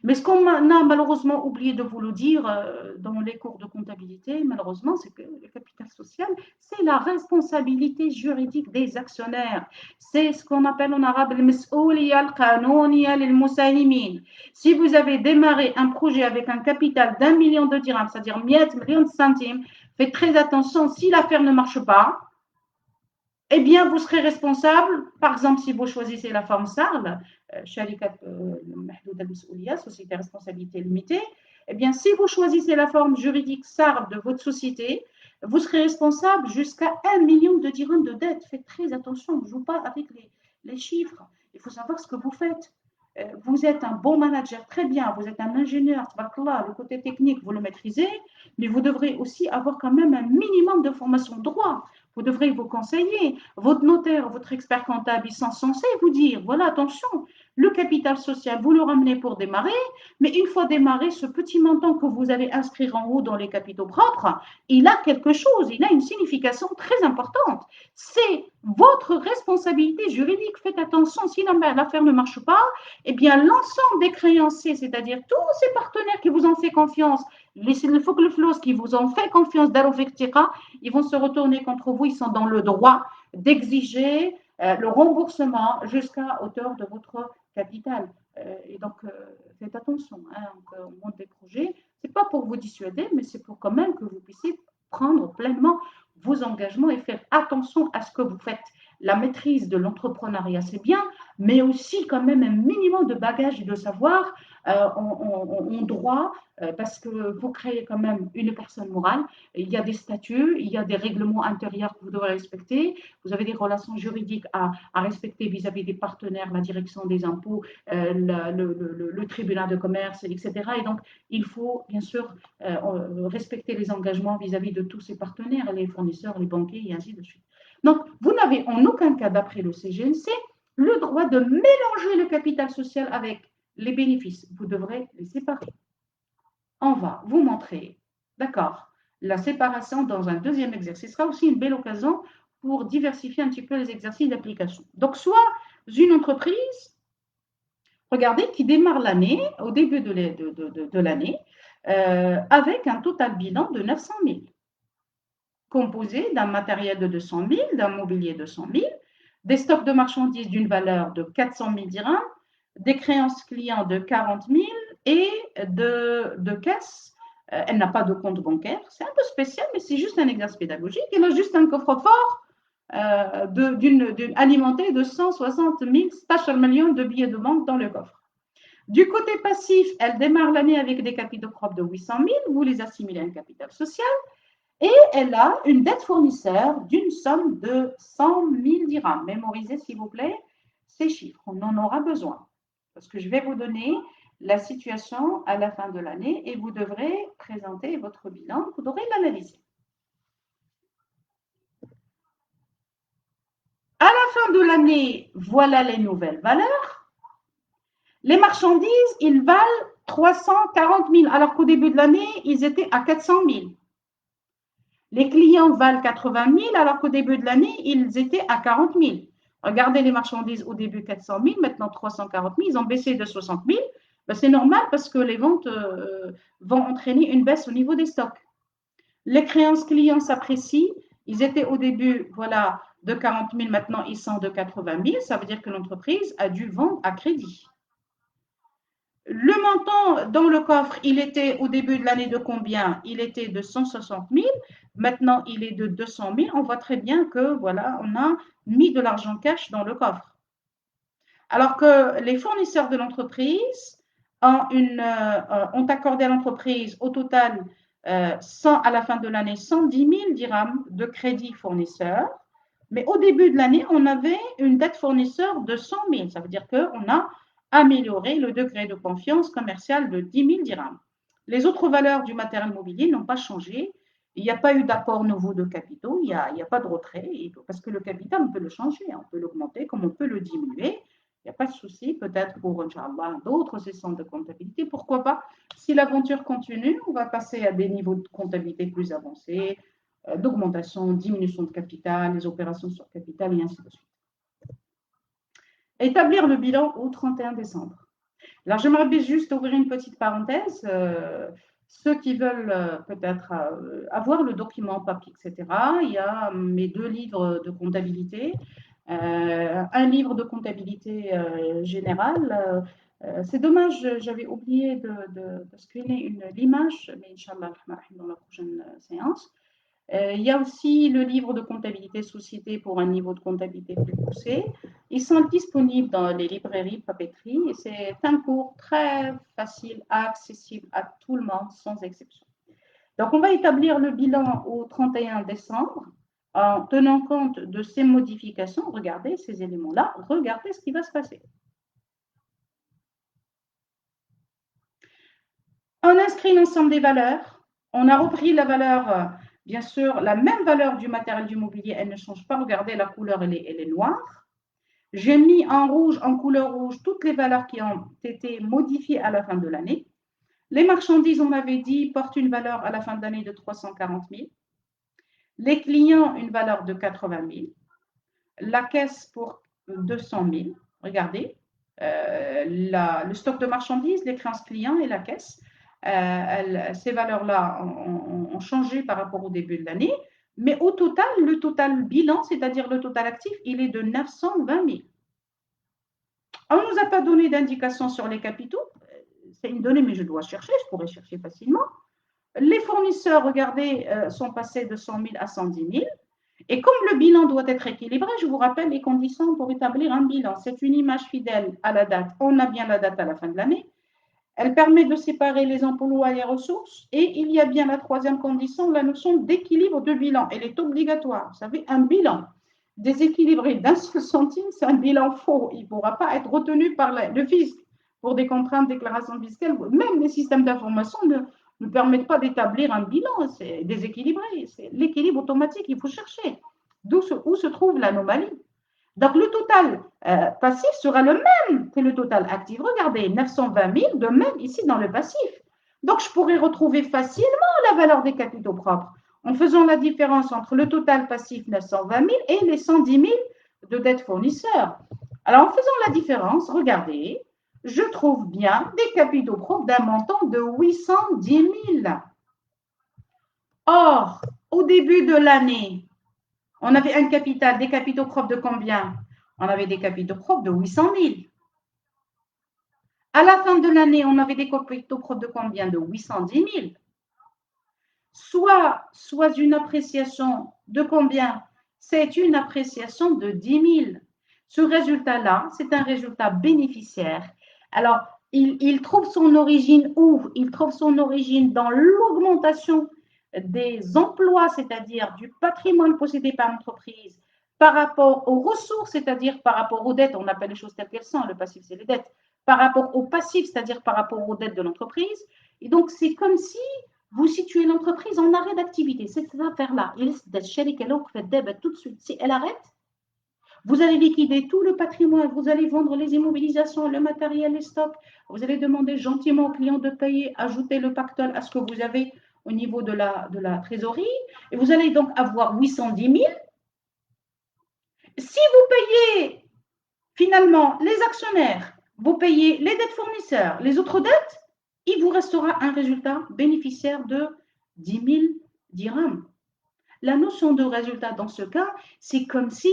Mais ce qu'on a malheureusement oublié de vous le dire dans les cours de comptabilité, malheureusement, c'est que le capital social, c'est la responsabilité juridique des actionnaires. C'est ce qu'on appelle en arabe le مسؤولية القانونية للمساهمين. Si vous avez démarré un projet avec un capital d'1 million de dirhams, c'est-à-dire 100 millions de centimes, faites très attention, si l'affaire ne marche pas, eh bien, vous serez responsable, par exemple, si vous choisissez la forme SARL, Société à responsabilité limitée, eh bien, si vous choisissez la forme juridique SARL de votre société, vous serez responsable jusqu'à 1 million de dirhams de dette. Faites très attention, on ne joue pas avec les chiffres. Il faut savoir ce que vous faites. Vous êtes un bon manager, très bien, vous êtes un ingénieur, tabarakallah, le côté technique, vous le maîtrisez, mais vous devrez aussi avoir quand même un minimum de formation de droit. Vous devrez vous conseiller. Votre notaire, votre expert comptable, ils sont censés vous dire, voilà, attention, le capital social, vous le ramenez pour démarrer, mais une fois démarré, ce petit montant que vous allez inscrire en haut dans les capitaux propres, il a quelque chose, il a une signification très importante. C'est votre responsabilité juridique. Faites attention, si l'affaire ne marche pas, eh bien, l'ensemble des créanciers, c'est-à-dire tous ces partenaires qui vous ont fait confiance, les Focleflos qui vous ont fait confiance, ils vont se retourner contre vous, ils sont dans le droit d'exiger le remboursement jusqu'à hauteur de votre capital. Et donc, faites attention, hein, on monte des projets. Ce n'est pas pour vous dissuader, mais c'est pour quand même que vous puissiez prendre pleinement vos engagements et faire attention à ce que vous faites. La maîtrise de l'entrepreneuriat, c'est bien, mais aussi quand même un minimum de bagage et de savoir en droit, parce que vous créez quand même une personne morale. Il y a des statuts, il y a des règlements intérieurs que vous devrez respecter. Vous avez des relations juridiques à respecter vis-à-vis des partenaires, la direction des impôts, le tribunal de commerce, etc. Et donc, il faut bien sûr respecter les engagements vis-à-vis de tous ces partenaires, les fournisseurs, les banquiers et ainsi de suite. Donc, vous n'avez en aucun cas, d'après le CGNC, le droit de mélanger le capital social avec les bénéfices. Vous devrez les séparer. On va vous montrer, d'accord, la séparation dans un deuxième exercice. Ce sera aussi une belle occasion pour diversifier un petit peu les exercices d'application. Donc, soit une entreprise, regardez, qui démarre l'année, au début de l'année, avec un total bilan de 900 000, composé d'un matériel de 200 000, d'un mobilier de 100 000, des stocks de marchandises d'une valeur de 400 000 dirhams, des créances clients de 40 000 et de caisse. Elle n'a pas de compte bancaire. C'est un peu spécial, mais c'est juste un exercice pédagogique. Elle a juste un coffre-fort alimenté de 160 000 millions de billets de banque dans le coffre. Du côté passif, elle démarre l'année avec des capitaux propres de 800 000. Vous les assimilez à un capital social. Et elle a une dette fournisseur d'une somme de 100 000 dirhams. Mémorisez, s'il vous plaît, ces chiffres. On en aura besoin. Parce que je vais vous donner la situation à la fin de l'année et vous devrez présenter votre bilan. Vous devrez l'analyser. À la fin de l'année, voilà les nouvelles valeurs. Les marchandises, ils valent 340 000, alors qu'au début de l'année, ils étaient à 400 000. Les clients valent 80 000 alors qu'au début de l'année, ils étaient à 40 000. Regardez les marchandises au début 400 000, maintenant 340 000, ils ont baissé de 60 000. Ben, c'est normal parce que les ventes vont entraîner une baisse au niveau des stocks. Les créances clients s'apprécient. Ils étaient au début voilà, de 40 000, maintenant ils sont de 80 000. Ça veut dire que l'entreprise a dû vendre à crédit. Le montant dans le coffre, il était au début de l'année de combien? Il était de 160 000. Maintenant, il est de 200 000. On voit très bien que, voilà, on a mis de l'argent cash dans le coffre. Alors que les fournisseurs de l'entreprise ont accordé à l'entreprise au total, à la fin de l'année, 110 000 dirhams de crédit fournisseur. Mais au début de l'année, on avait une dette fournisseur de 100 000. Ça veut dire qu'on a amélioré le degré de confiance commerciale de 10 000 dirhams. Les autres valeurs du matériel mobilier n'ont pas changé. Il n'y a pas eu d'apport nouveau de capitaux, il n'y a pas de retrait, parce que le capital, on peut le changer, on peut l'augmenter comme on peut le diminuer. Il n'y a pas de souci, peut-être pour, Inch'Allah, d'autres sessions de comptabilité. Pourquoi pas? Si l'aventure continue, on va passer à des niveaux de comptabilité plus avancés, d'augmentation, diminution de capital, les opérations sur capital et ainsi de suite. Établir le bilan au 31 décembre. Alors, j'aimerais juste ouvrir une petite parenthèse. Ceux qui veulent peut-être avoir le document papier, etc., il y a mes 2 livres de comptabilité. Un livre de comptabilité générale. C'est dommage, j'avais oublié de screener l'image, mais Inch'Allah, dans la prochaine séance. Il y a aussi le livre de comptabilité société pour un niveau de comptabilité plus poussé. Ils sont disponibles dans les librairies papeterie et c'est un cours très facile, accessible à tout le monde sans exception. Donc, on va établir le bilan au 31 décembre en tenant compte de ces modifications. Regardez ces éléments-là, regardez ce qui va se passer. On inscrit l'ensemble des valeurs. On a repris la valeur, bien sûr, la même valeur du matériel du mobilier, elle ne change pas. Regardez, la couleur, elle est noire. J'ai mis en rouge, en couleur rouge, toutes les valeurs qui ont été modifiées à la fin de l'année. Les marchandises, on avait dit, portent une valeur à la fin de l'année de 340 000. Les clients, une valeur de 80 000. La caisse pour 200 000. Regardez, le stock de marchandises, les créances clients et la caisse, ces valeurs-là ont changé par rapport au début de l'année. Mais au total, le total bilan, c'est-à-dire le total actif, il est de 920 000. On ne nous a pas donné d'indication sur les capitaux. C'est une donnée, mais je dois chercher, je pourrais chercher facilement. Les fournisseurs, regardez, sont passés de 100 000 à 110 000. Et comme le bilan doit être équilibré, je vous rappelle les conditions pour établir un bilan. C'est une image fidèle à la date. On a bien la date à la fin de l'année. Elle permet de séparer les emplois et les ressources. Et il y a bien la troisième condition, la notion d'équilibre de bilan. Elle est obligatoire. Vous savez, un bilan déséquilibré d'un seul centime, c'est un bilan faux. Il ne pourra pas être retenu par le fisc pour des contraintes de déclaration fiscale. Même les systèmes d'information ne permettent pas d'établir un bilan. C'est déséquilibré. C'est l'équilibre automatique. Il faut chercher où se trouve l'anomalie. Donc, le total passif sera le même que le total actif. Regardez, 920 000, de même ici dans le passif. Donc, je pourrais retrouver facilement la valeur des capitaux propres en faisant la différence entre le total passif 920 000 et les 110 000 de dettes fournisseurs. Alors, en faisant la différence, regardez, je trouve bien des capitaux propres d'un montant de 810 000. Or, au début de l'année, on avait un capital, des capitaux propres de combien? On avait des capitaux propres de 800 000. À la fin de l'année, on avait des capitaux propres de combien? De 810 000. Soit une appréciation de combien? C'est une appréciation de 10 000. Ce résultat-là, c'est un résultat bénéficiaire. Alors, il trouve son origine où? Il trouve son origine dans l'augmentation des emplois, c'est-à-dire du patrimoine possédé par l'entreprise, par rapport aux ressources, c'est-à-dire par rapport aux dettes, on appelle les choses telles qu'elles sont, le passif c'est les dettes, par rapport au passif, c'est-à-dire par rapport aux dettes de l'entreprise. Et donc, c'est comme si vous situez l'entreprise en arrêt d'activité. Cette affaire-là, tout de suite, si elle arrête, vous allez liquider tout le patrimoine, vous allez vendre les immobilisations, le matériel, les stocks, vous allez demander gentiment aux clients de payer, ajouter le pactole à ce que vous avez au niveau de la trésorerie, et vous allez donc avoir 810 000. Si vous payez finalement les actionnaires, vous payez les dettes fournisseurs, les autres dettes, il vous restera un résultat bénéficiaire de 10 000 dirhams. La notion de résultat dans ce cas, c'est comme si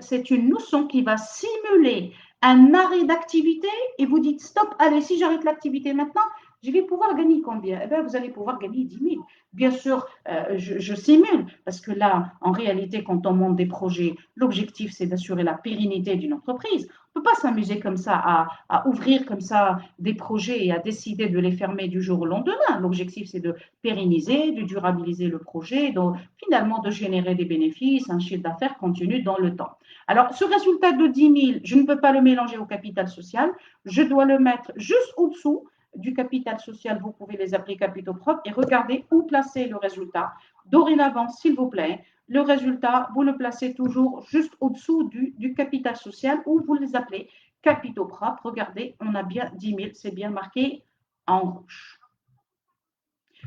c'est une notion qui va simuler un arrêt d'activité et vous dites stop, allez, si j'arrête l'activité maintenant, je vais pouvoir gagner combien? Eh bien, vous allez pouvoir gagner 10 000. Bien sûr, je simule, parce que là, en réalité, quand on monte des projets, l'objectif, c'est d'assurer la pérennité d'une entreprise. On ne peut pas s'amuser comme ça à ouvrir comme ça des projets et à décider de les fermer du jour au lendemain. L'objectif, c'est de pérenniser, de durabiliser le projet, donc finalement de générer des bénéfices, un chiffre d'affaires continu dans le temps. Alors, ce résultat de 10 000, je ne peux pas le mélanger au capital social, je dois le mettre juste au-dessous du capital social, vous pouvez les appeler capitaux propres, et regardez où placer le résultat. Dorénavant, s'il vous plaît, le résultat, vous le placez toujours juste au-dessous du capital social, ou vous les appelez capitaux propres. Regardez, on a bien 10 000, c'est bien marqué en rouge.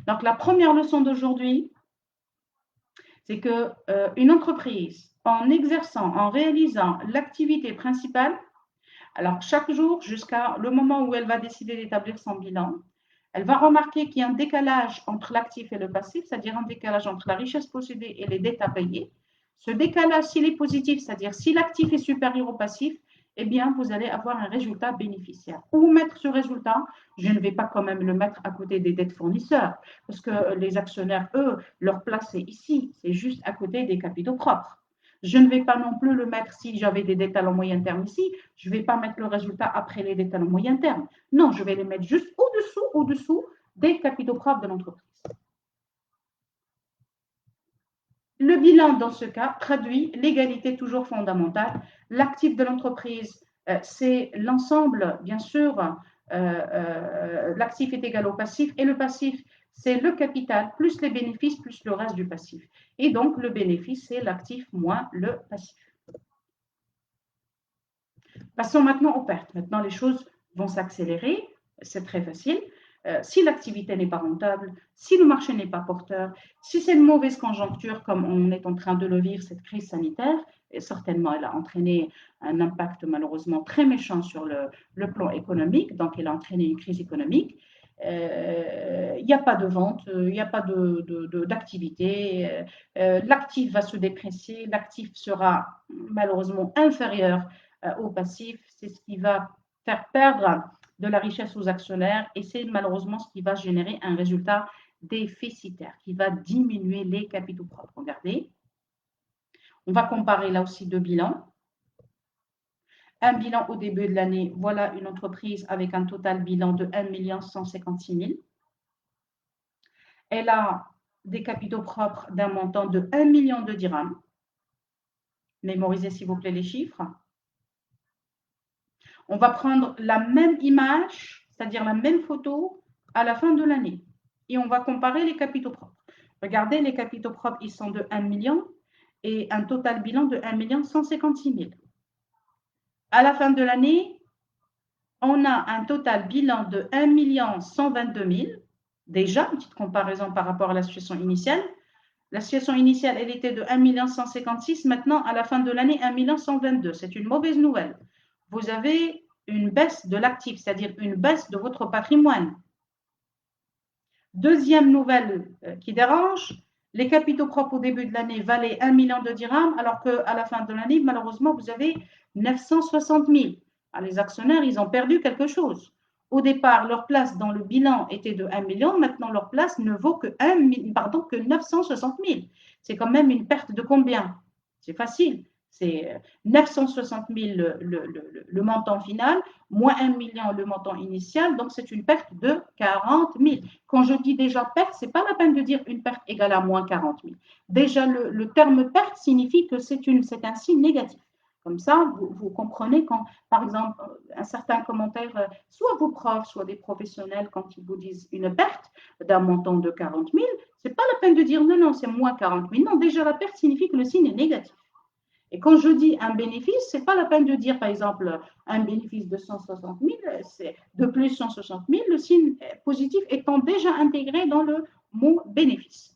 Donc, la première leçon d'aujourd'hui, c'est qu'une entreprise, en exerçant, en réalisant l'activité principale, alors chaque jour jusqu'à le moment où elle va décider d'établir son bilan, elle va remarquer qu'il y a un décalage entre l'actif et le passif, c'est-à-dire un décalage entre la richesse possédée et les dettes à payer. Ce décalage, s'il est positif, c'est-à-dire si l'actif est supérieur au passif, eh bien, vous allez avoir un résultat bénéficiaire. Où mettre ce résultat? Je ne vais pas quand même le mettre à côté des dettes fournisseurs, parce que les actionnaires, eux, leur place est ici, c'est juste à côté des capitaux propres. Je ne vais pas non plus le mettre si j'avais des dettes à long moyen terme ici, je ne vais pas mettre le résultat après les dettes à long moyen terme. Non, je vais les mettre juste au-dessous des capitaux propres de l'entreprise. Le bilan, dans ce cas, traduit l'égalité toujours fondamentale. L'actif de l'entreprise, c'est l'ensemble, bien sûr, l'actif est égal au passif et le passif, c'est le capital plus les bénéfices plus le reste du passif. Et donc, le bénéfice, c'est l'actif moins le passif. Passons maintenant aux pertes. Maintenant, les choses vont s'accélérer. C'est très facile. Si l'activité n'est pas rentable, si le marché n'est pas porteur, si c'est une mauvaise conjoncture comme on est en train de le vivre, cette crise sanitaire, et certainement elle a entraîné un impact malheureusement très méchant sur le plan économique, donc elle a entraîné une crise économique. Il n'y a pas de vente, il n'y a pas d'activité, l'actif va se déprécier, l'actif sera malheureusement inférieur au passif, c'est ce qui va faire perdre de la richesse aux actionnaires et c'est malheureusement ce qui va générer un résultat déficitaire qui va diminuer les capitaux propres. Regardez, on va comparer là aussi deux bilans. Un bilan au début de l'année, voilà une entreprise avec un total bilan de 1 156 000. Elle a des capitaux propres d'un montant de 1 million de dirhams. Mémorisez s'il vous plaît les chiffres. On va prendre la même image, c'est-à-dire la même photo à la fin de l'année. Et on va comparer les capitaux propres. Regardez, les capitaux propres, ils sont de 1 million et un total bilan de 1 156 000. À la fin de l'année, on a un total bilan de 1 122 000. Déjà, une petite comparaison par rapport à la situation initiale. La situation initiale, elle était de 1 156 000. Maintenant, à la fin de l'année, 1 122 000. C'est une mauvaise nouvelle. Vous avez une baisse de l'actif, c'est-à-dire une baisse de votre patrimoine. Deuxième nouvelle qui dérange, les capitaux propres au début de l'année valaient 1 million de dirhams, alors qu'à la fin de l'année, malheureusement, vous avez 960 000. Alors, les actionnaires, ils ont perdu quelque chose. Au départ, leur place dans le bilan était de 1 million, maintenant leur place ne vaut que 960 000. C'est quand même une perte de combien? C'est facile. C'est 960 000 le montant final, moins 1 million le montant initial, donc c'est une perte de 40 000. Quand je dis déjà perte, ce n'est pas la peine de dire une perte égale à moins 40 000. Déjà, le terme perte signifie que c'est un signe négatif. Comme ça, vous comprenez quand, par exemple, un certain commentaire, soit vos profs, soit des professionnels, quand ils vous disent une perte d'un montant de 40 000, ce n'est pas la peine de dire non, non, c'est moins 40 000. Non, déjà, la perte signifie que le signe est négatif. Et quand je dis un bénéfice, ce n'est pas la peine de dire, par exemple, un bénéfice de 160 000, c'est de plus 160 000, le signe positif étant déjà intégré dans le mot bénéfice.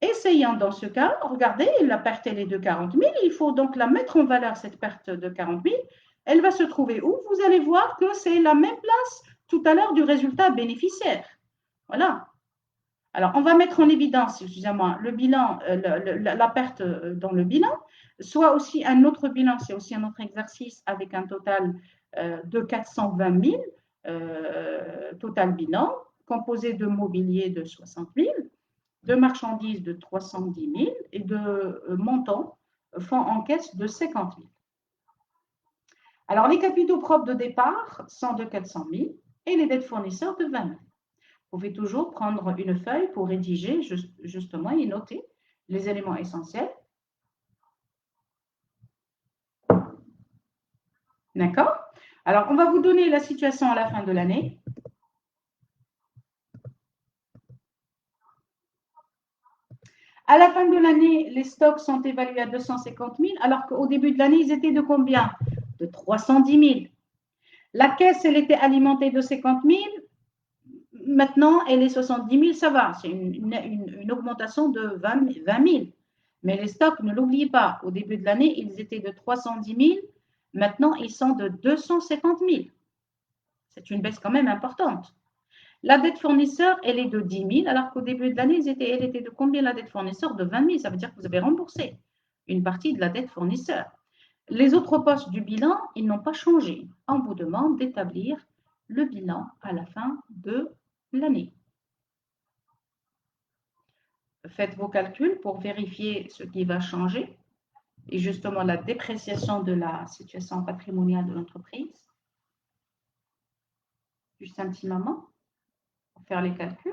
Essayons dans ce cas, regardez, la perte elle est de 40 000, il faut donc la mettre en valeur, cette perte de 40 000. Elle va se trouver où? Vous allez voir que c'est la même place tout à l'heure du résultat bénéficiaire. Voilà. Alors, on va mettre en évidence, excusez-moi, le bilan, la perte dans le bilan, soit aussi un autre bilan, c'est aussi un autre exercice avec un total de 420 000, total bilan, composé de mobilier de 60 000, de marchandises de 310 000 et de montants, fonds en caisse de 50 000. Alors, les capitaux propres de départ sont de 400 000 et les dettes fournisseurs de 20 000. Vous pouvez toujours prendre une feuille pour rédiger justement et noter les éléments essentiels. D'accord? Alors, on va vous donner la situation à la fin de l'année. À la fin de l'année, les stocks sont évalués à 250 000, alors qu'au début de l'année, ils étaient de combien? De 310 000. La caisse, elle était alimentée de 50 000. Maintenant, elle est 70 000, ça va. C'est une augmentation de 20 000. Mais les stocks, ne l'oubliez pas, au début de l'année, ils étaient de 310 000. Maintenant, ils sont de 250 000. C'est une baisse quand même importante. La dette fournisseur, elle est de 10 000, alors qu'au début de l'année, elle était de combien la dette fournisseur? De 20 000. Ça veut dire que vous avez remboursé une partie de la dette fournisseur. Les autres postes du bilan, ils n'ont pas changé. On vous demande d'établir le bilan à la fin de l'année. Faites vos calculs pour vérifier ce qui va changer et justement la dépréciation de la situation patrimoniale de l'entreprise. Juste un petit moment pour faire les calculs.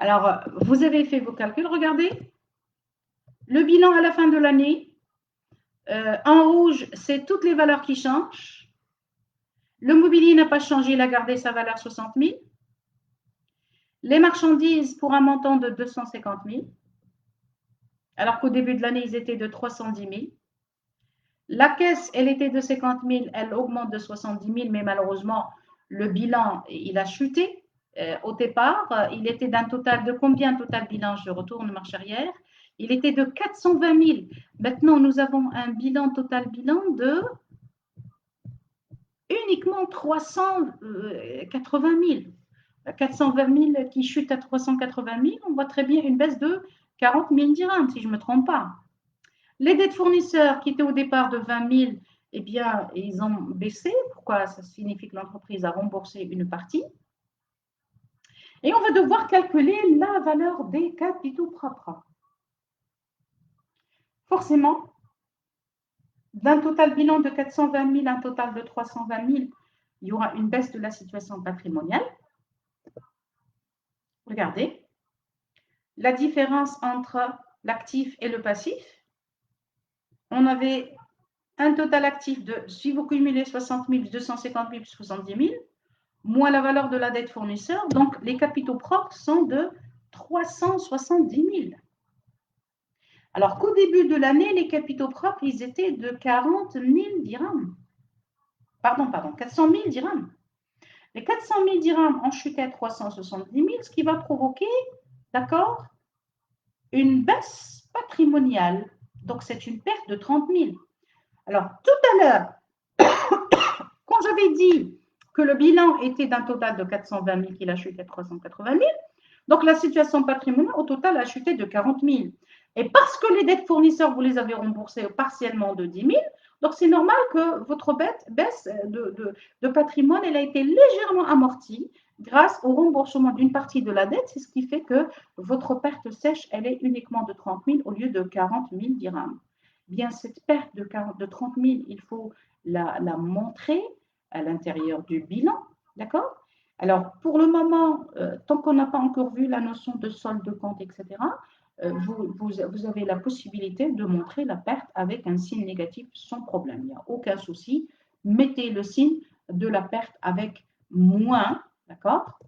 Alors, vous avez fait vos calculs, regardez. Le bilan à la fin de l'année, en rouge, c'est toutes les valeurs qui changent. Le mobilier n'a pas changé, il a gardé sa valeur 60 000. Les marchandises pour un montant de 250 000, alors qu'au début de l'année, ils étaient de 310 000. La caisse, elle était de 50 000, elle augmente de 70 000, mais malheureusement, le bilan, il a chuté. Au départ, il était d'un total de combien total bilan? Je retourne marche arrière. Il était de 420 000. Maintenant, nous avons un bilan total bilan de uniquement 380 000. 420 000 qui chute à 380 000, on voit très bien une baisse de 40 000 dirhams, si je ne me trompe pas. Les dettes fournisseurs qui étaient au départ de 20 000, eh bien, ils ont baissé. Pourquoi? Ça signifie que l'entreprise a remboursé une partie. Et on va devoir calculer la valeur des capitaux propres. Forcément, d'un total bilan de 420 000 à un total de 320 000, il y aura une baisse de la situation patrimoniale. Regardez, la différence entre l'actif et le passif. On avait un total actif de, si vous cumulez 60 000, 250 000, 70 000, moins la valeur de la dette fournisseur, donc les capitaux propres sont de 370 000. Alors qu'au début de l'année, les capitaux propres, ils étaient de 40 000 dirhams. Pardon, 400 000 dirhams. Les 400 000 dirhams ont chuté à 370 000, ce qui va provoquer, d'accord, une baisse patrimoniale. Donc, c'est une perte de 30 000. Alors, tout à l'heure, quand j'avais dit que le bilan était d'un total de 420 000 qu'il a chuté à 380 000, donc la situation patrimoniale au total a chuté de 40 000. Et parce que les dettes fournisseurs, vous les avez remboursées partiellement de 10 000, donc c'est normal que votre baisse de patrimoine, elle a été légèrement amortie grâce au remboursement d'une partie de la dette. C'est ce qui fait que votre perte sèche, elle est uniquement de 30 000 au lieu de 40 000 dirhams. Bien, cette perte de 30 000, il faut la montrer à l'intérieur du bilan, d'accord? Alors, pour le moment, tant qu'on n'a pas encore vu la notion de solde de compte, etc., vous avez la possibilité de montrer la perte avec un signe négatif sans problème. Il n'y a aucun souci. Mettez le signe de la perte avec moins, d'accord?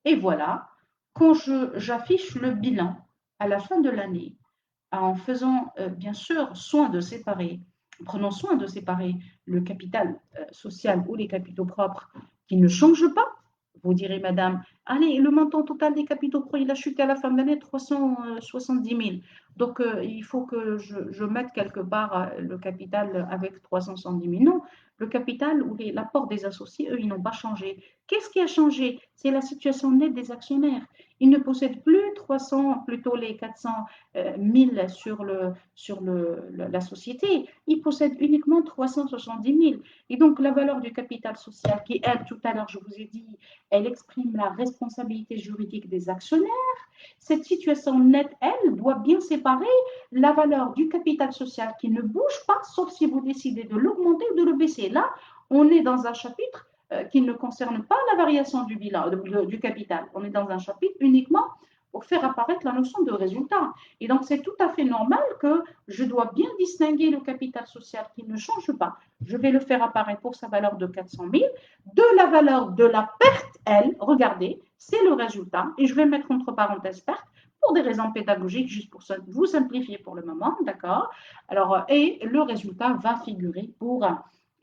Et voilà, quand j'affiche le bilan à la fin de l'année, en faisant bien sûr soin de séparer, prenant soin de séparer le capital social ou les capitaux propres qui ne changent pas. Vous direz, madame, allez, le montant total des capitaux propres, il a chuté à la fin de l'année 370 000. Donc, il faut que je mette quelque part le capital avec 370 000. Non, le capital ou l'apport des associés, eux, ils n'ont pas changé. Qu'est-ce qui a changé? C'est la situation nette des actionnaires. Ils ne possèdent plus 300, plutôt les 400 000 sur la société. Ils possèdent uniquement 370 000. Et donc, la valeur du capital social, qui, elle, tout à l'heure, je vous ai dit, elle exprime la responsabilité juridique des actionnaires. Cette situation nette, elle, doit bien séparer la valeur du capital social qui ne bouge pas, sauf si vous décidez de l'augmenter ou de le baisser. Là, on est dans un chapitre qui ne concerne pas la variation du bilan, du capital. On est dans un chapitre uniquement pour faire apparaître la notion de résultat. Et donc, c'est tout à fait normal que je dois bien distinguer le capital social qui ne change pas. Je vais le faire apparaître pour sa valeur de 400 000, de la valeur de la perte, elle, regardez, c'est le résultat. Et je vais mettre entre parenthèses perte pour des raisons pédagogiques, juste pour vous simplifier pour le moment, d'accord? Alors, et le résultat va figurer pour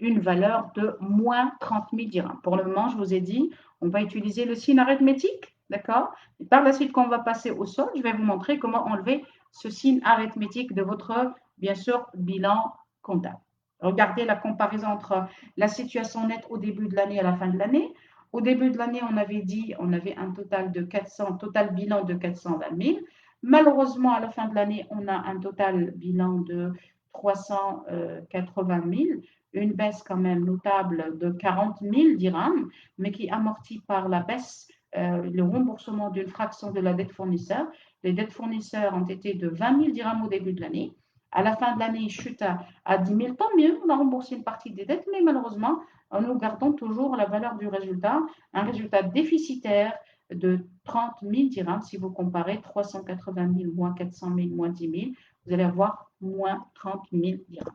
une valeur de moins 30 000 dirhams. Pour le moment, je vous ai dit, on va utiliser le signe arithmétique, d'accord? Et par la suite, quand on va passer au solde, je vais vous montrer comment enlever ce signe arithmétique de votre, bien sûr, bilan comptable. Regardez la comparaison entre la situation nette au début de l'année et à la fin de l'année. Au début de l'année, on avait dit, on avait un total de 400, total bilan de 420 000. Malheureusement, à la fin de l'année, on a un total bilan de 380 000, une baisse quand même notable de 40 000 dirhams, mais qui est amortie par la baisse, le remboursement d'une fraction de la dette fournisseur. Les dettes fournisseurs ont été de 20 000 dirhams au début de l'année. À la fin de l'année, ils chutent à 10 000. Tant mieux, on a remboursé une partie des dettes, mais malheureusement, nous gardons toujours la valeur du résultat, un résultat déficitaire de 30 000 dirhams. Si vous comparez 380 000 moins 400 000 moins 10 000, vous allez avoir moins 30 000 dirhams.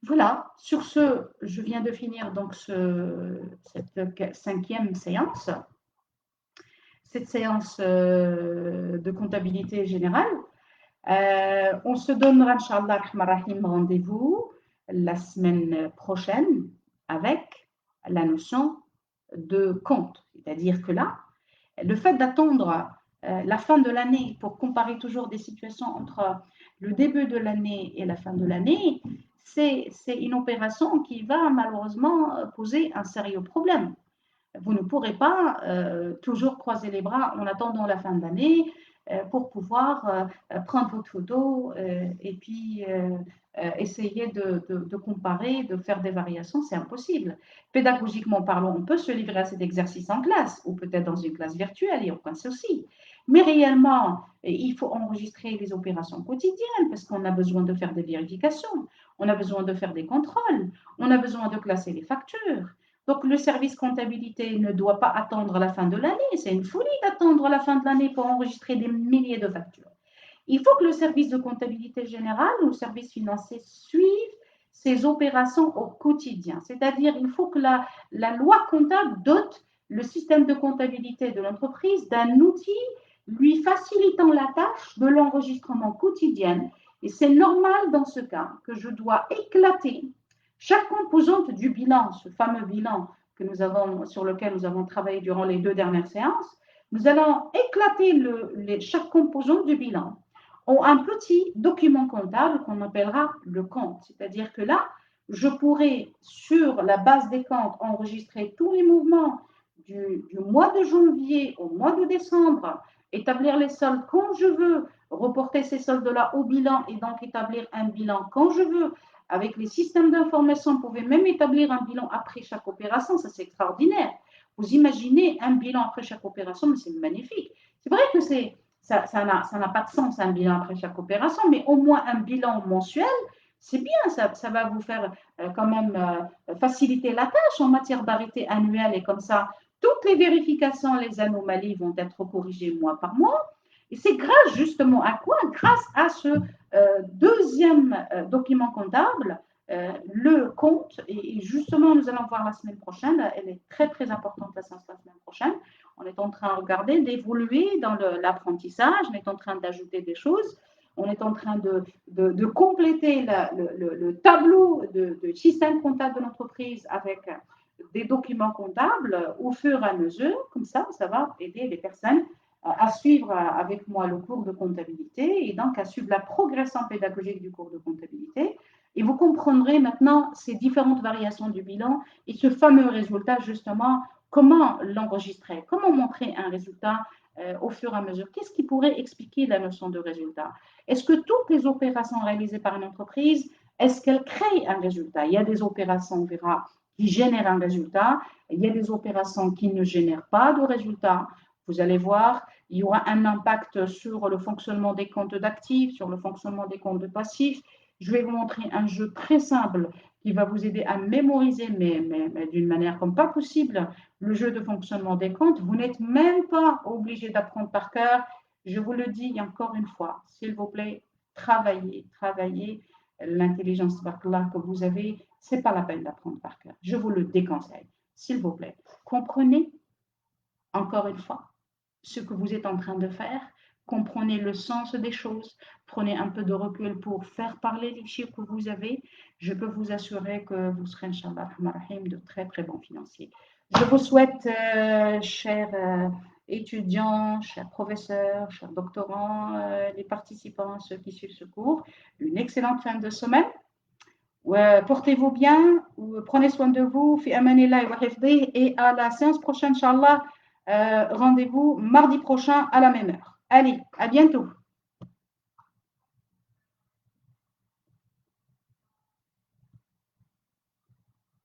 Voilà, sur ce, je viens de finir donc cette 5e séance, cette séance de comptabilité générale. On se donnera, Inch'Allah, rendez-vous la semaine prochaine avec la notion de compte. C'est-à-dire que là, le fait d'attendre la fin de l'année pour comparer toujours des situations entre le début de l'année et la fin de l'année, c'est une opération qui va malheureusement poser un sérieux problème. Vous ne pourrez pas toujours croiser les bras en attendant la fin de l'année pour pouvoir prendre votre photo et puis essayer de comparer, de faire des variations, c'est impossible. Pédagogiquement parlant, on peut se livrer à cet exercice en classe ou peut-être dans une classe virtuelle, il n'y a aucun souci. Mais réellement, il faut enregistrer les opérations quotidiennes parce qu'on a besoin de faire des vérifications, on a besoin de faire des contrôles, on a besoin de classer les factures. Donc, le service comptabilité ne doit pas attendre la fin de l'année. C'est une folie d'attendre la fin de l'année pour enregistrer des milliers de factures. Il faut que le service de comptabilité générale ou le service financier suive ces opérations au quotidien. C'est-à-dire, il faut que la loi comptable dote le système de comptabilité de l'entreprise d'un outil lui facilitant la tâche de l'enregistrement quotidien. Et c'est normal dans ce cas que je dois éclater chaque composante du bilan, ce fameux bilan sur lequel nous avons travaillé durant les 2 dernières séances, nous allons éclater chaque composante du bilan en un petit document comptable qu'on appellera le compte. C'est-à-dire que là, je pourrai, sur la base des comptes, enregistrer tous les mouvements du mois de janvier au mois de décembre, établir les soldes quand je veux, reporter ces soldes-là au bilan et donc établir un bilan quand je veux. Avec les systèmes d'information, vous pouvez même établir un bilan après chaque opération. Ça, c'est extraordinaire. Vous imaginez un bilan après chaque opération, mais c'est magnifique. C'est vrai que ça n'a pas de sens, un bilan après chaque opération, mais au moins un bilan mensuel, c'est bien. Ça va vous faire quand même faciliter la tâche en matière d'arrêté annuel. Et comme ça, toutes les vérifications, les anomalies vont être corrigées mois par mois. Et c'est grâce justement à quoi? Grâce à ce deuxième document comptable, le compte, et justement nous allons voir la semaine prochaine, elle est très très importante la séance la semaine prochaine, on est en train de regarder, d'évoluer dans l'apprentissage, on est en train d'ajouter des choses, on est en train de compléter le tableau de système comptable de l'entreprise avec des documents comptables au fur et à mesure, comme ça va aider les personnes à suivre avec moi le cours de comptabilité et donc à suivre la progression pédagogique du cours de comptabilité. Et vous comprendrez maintenant ces différentes variations du bilan et ce fameux résultat, justement, comment l'enregistrer, comment montrer un résultat au fur et à mesure. Qu'est-ce qui pourrait expliquer la notion de résultat? Est-ce que toutes les opérations réalisées par une entreprise, est-ce qu'elles créent un résultat? Il y a des opérations, on verra, qui génèrent un résultat. Il y a des opérations qui ne génèrent pas de résultat. Vous allez voir, il y aura un impact sur le fonctionnement des comptes d'actifs, sur le fonctionnement des comptes de passifs. Je vais vous montrer un jeu très simple qui va vous aider à mémoriser, mais d'une manière comme pas possible, le jeu de fonctionnement des comptes. Vous n'êtes même pas obligé d'apprendre par cœur. Je vous le dis encore une fois, s'il vous plaît, travaillez l'intelligence que vous avez. Ce n'est pas la peine d'apprendre par cœur. Je vous le déconseille. S'il vous plaît, comprenez encore une fois ce que vous êtes en train de faire, comprenez le sens des choses, prenez un peu de recul pour faire parler les chiffres que vous avez. Je peux vous assurer que vous serez, Inch'Allah, de très très bons financiers. Je vous souhaite, chers étudiants, chers professeurs, chers doctorants, les participants, ceux qui suivent ce cours, une excellente fin de semaine. Portez-vous bien, prenez soin de vous, et à la séance prochaine, Inch'Allah. Rendez-vous mardi prochain à la même heure. Allez, à bientôt.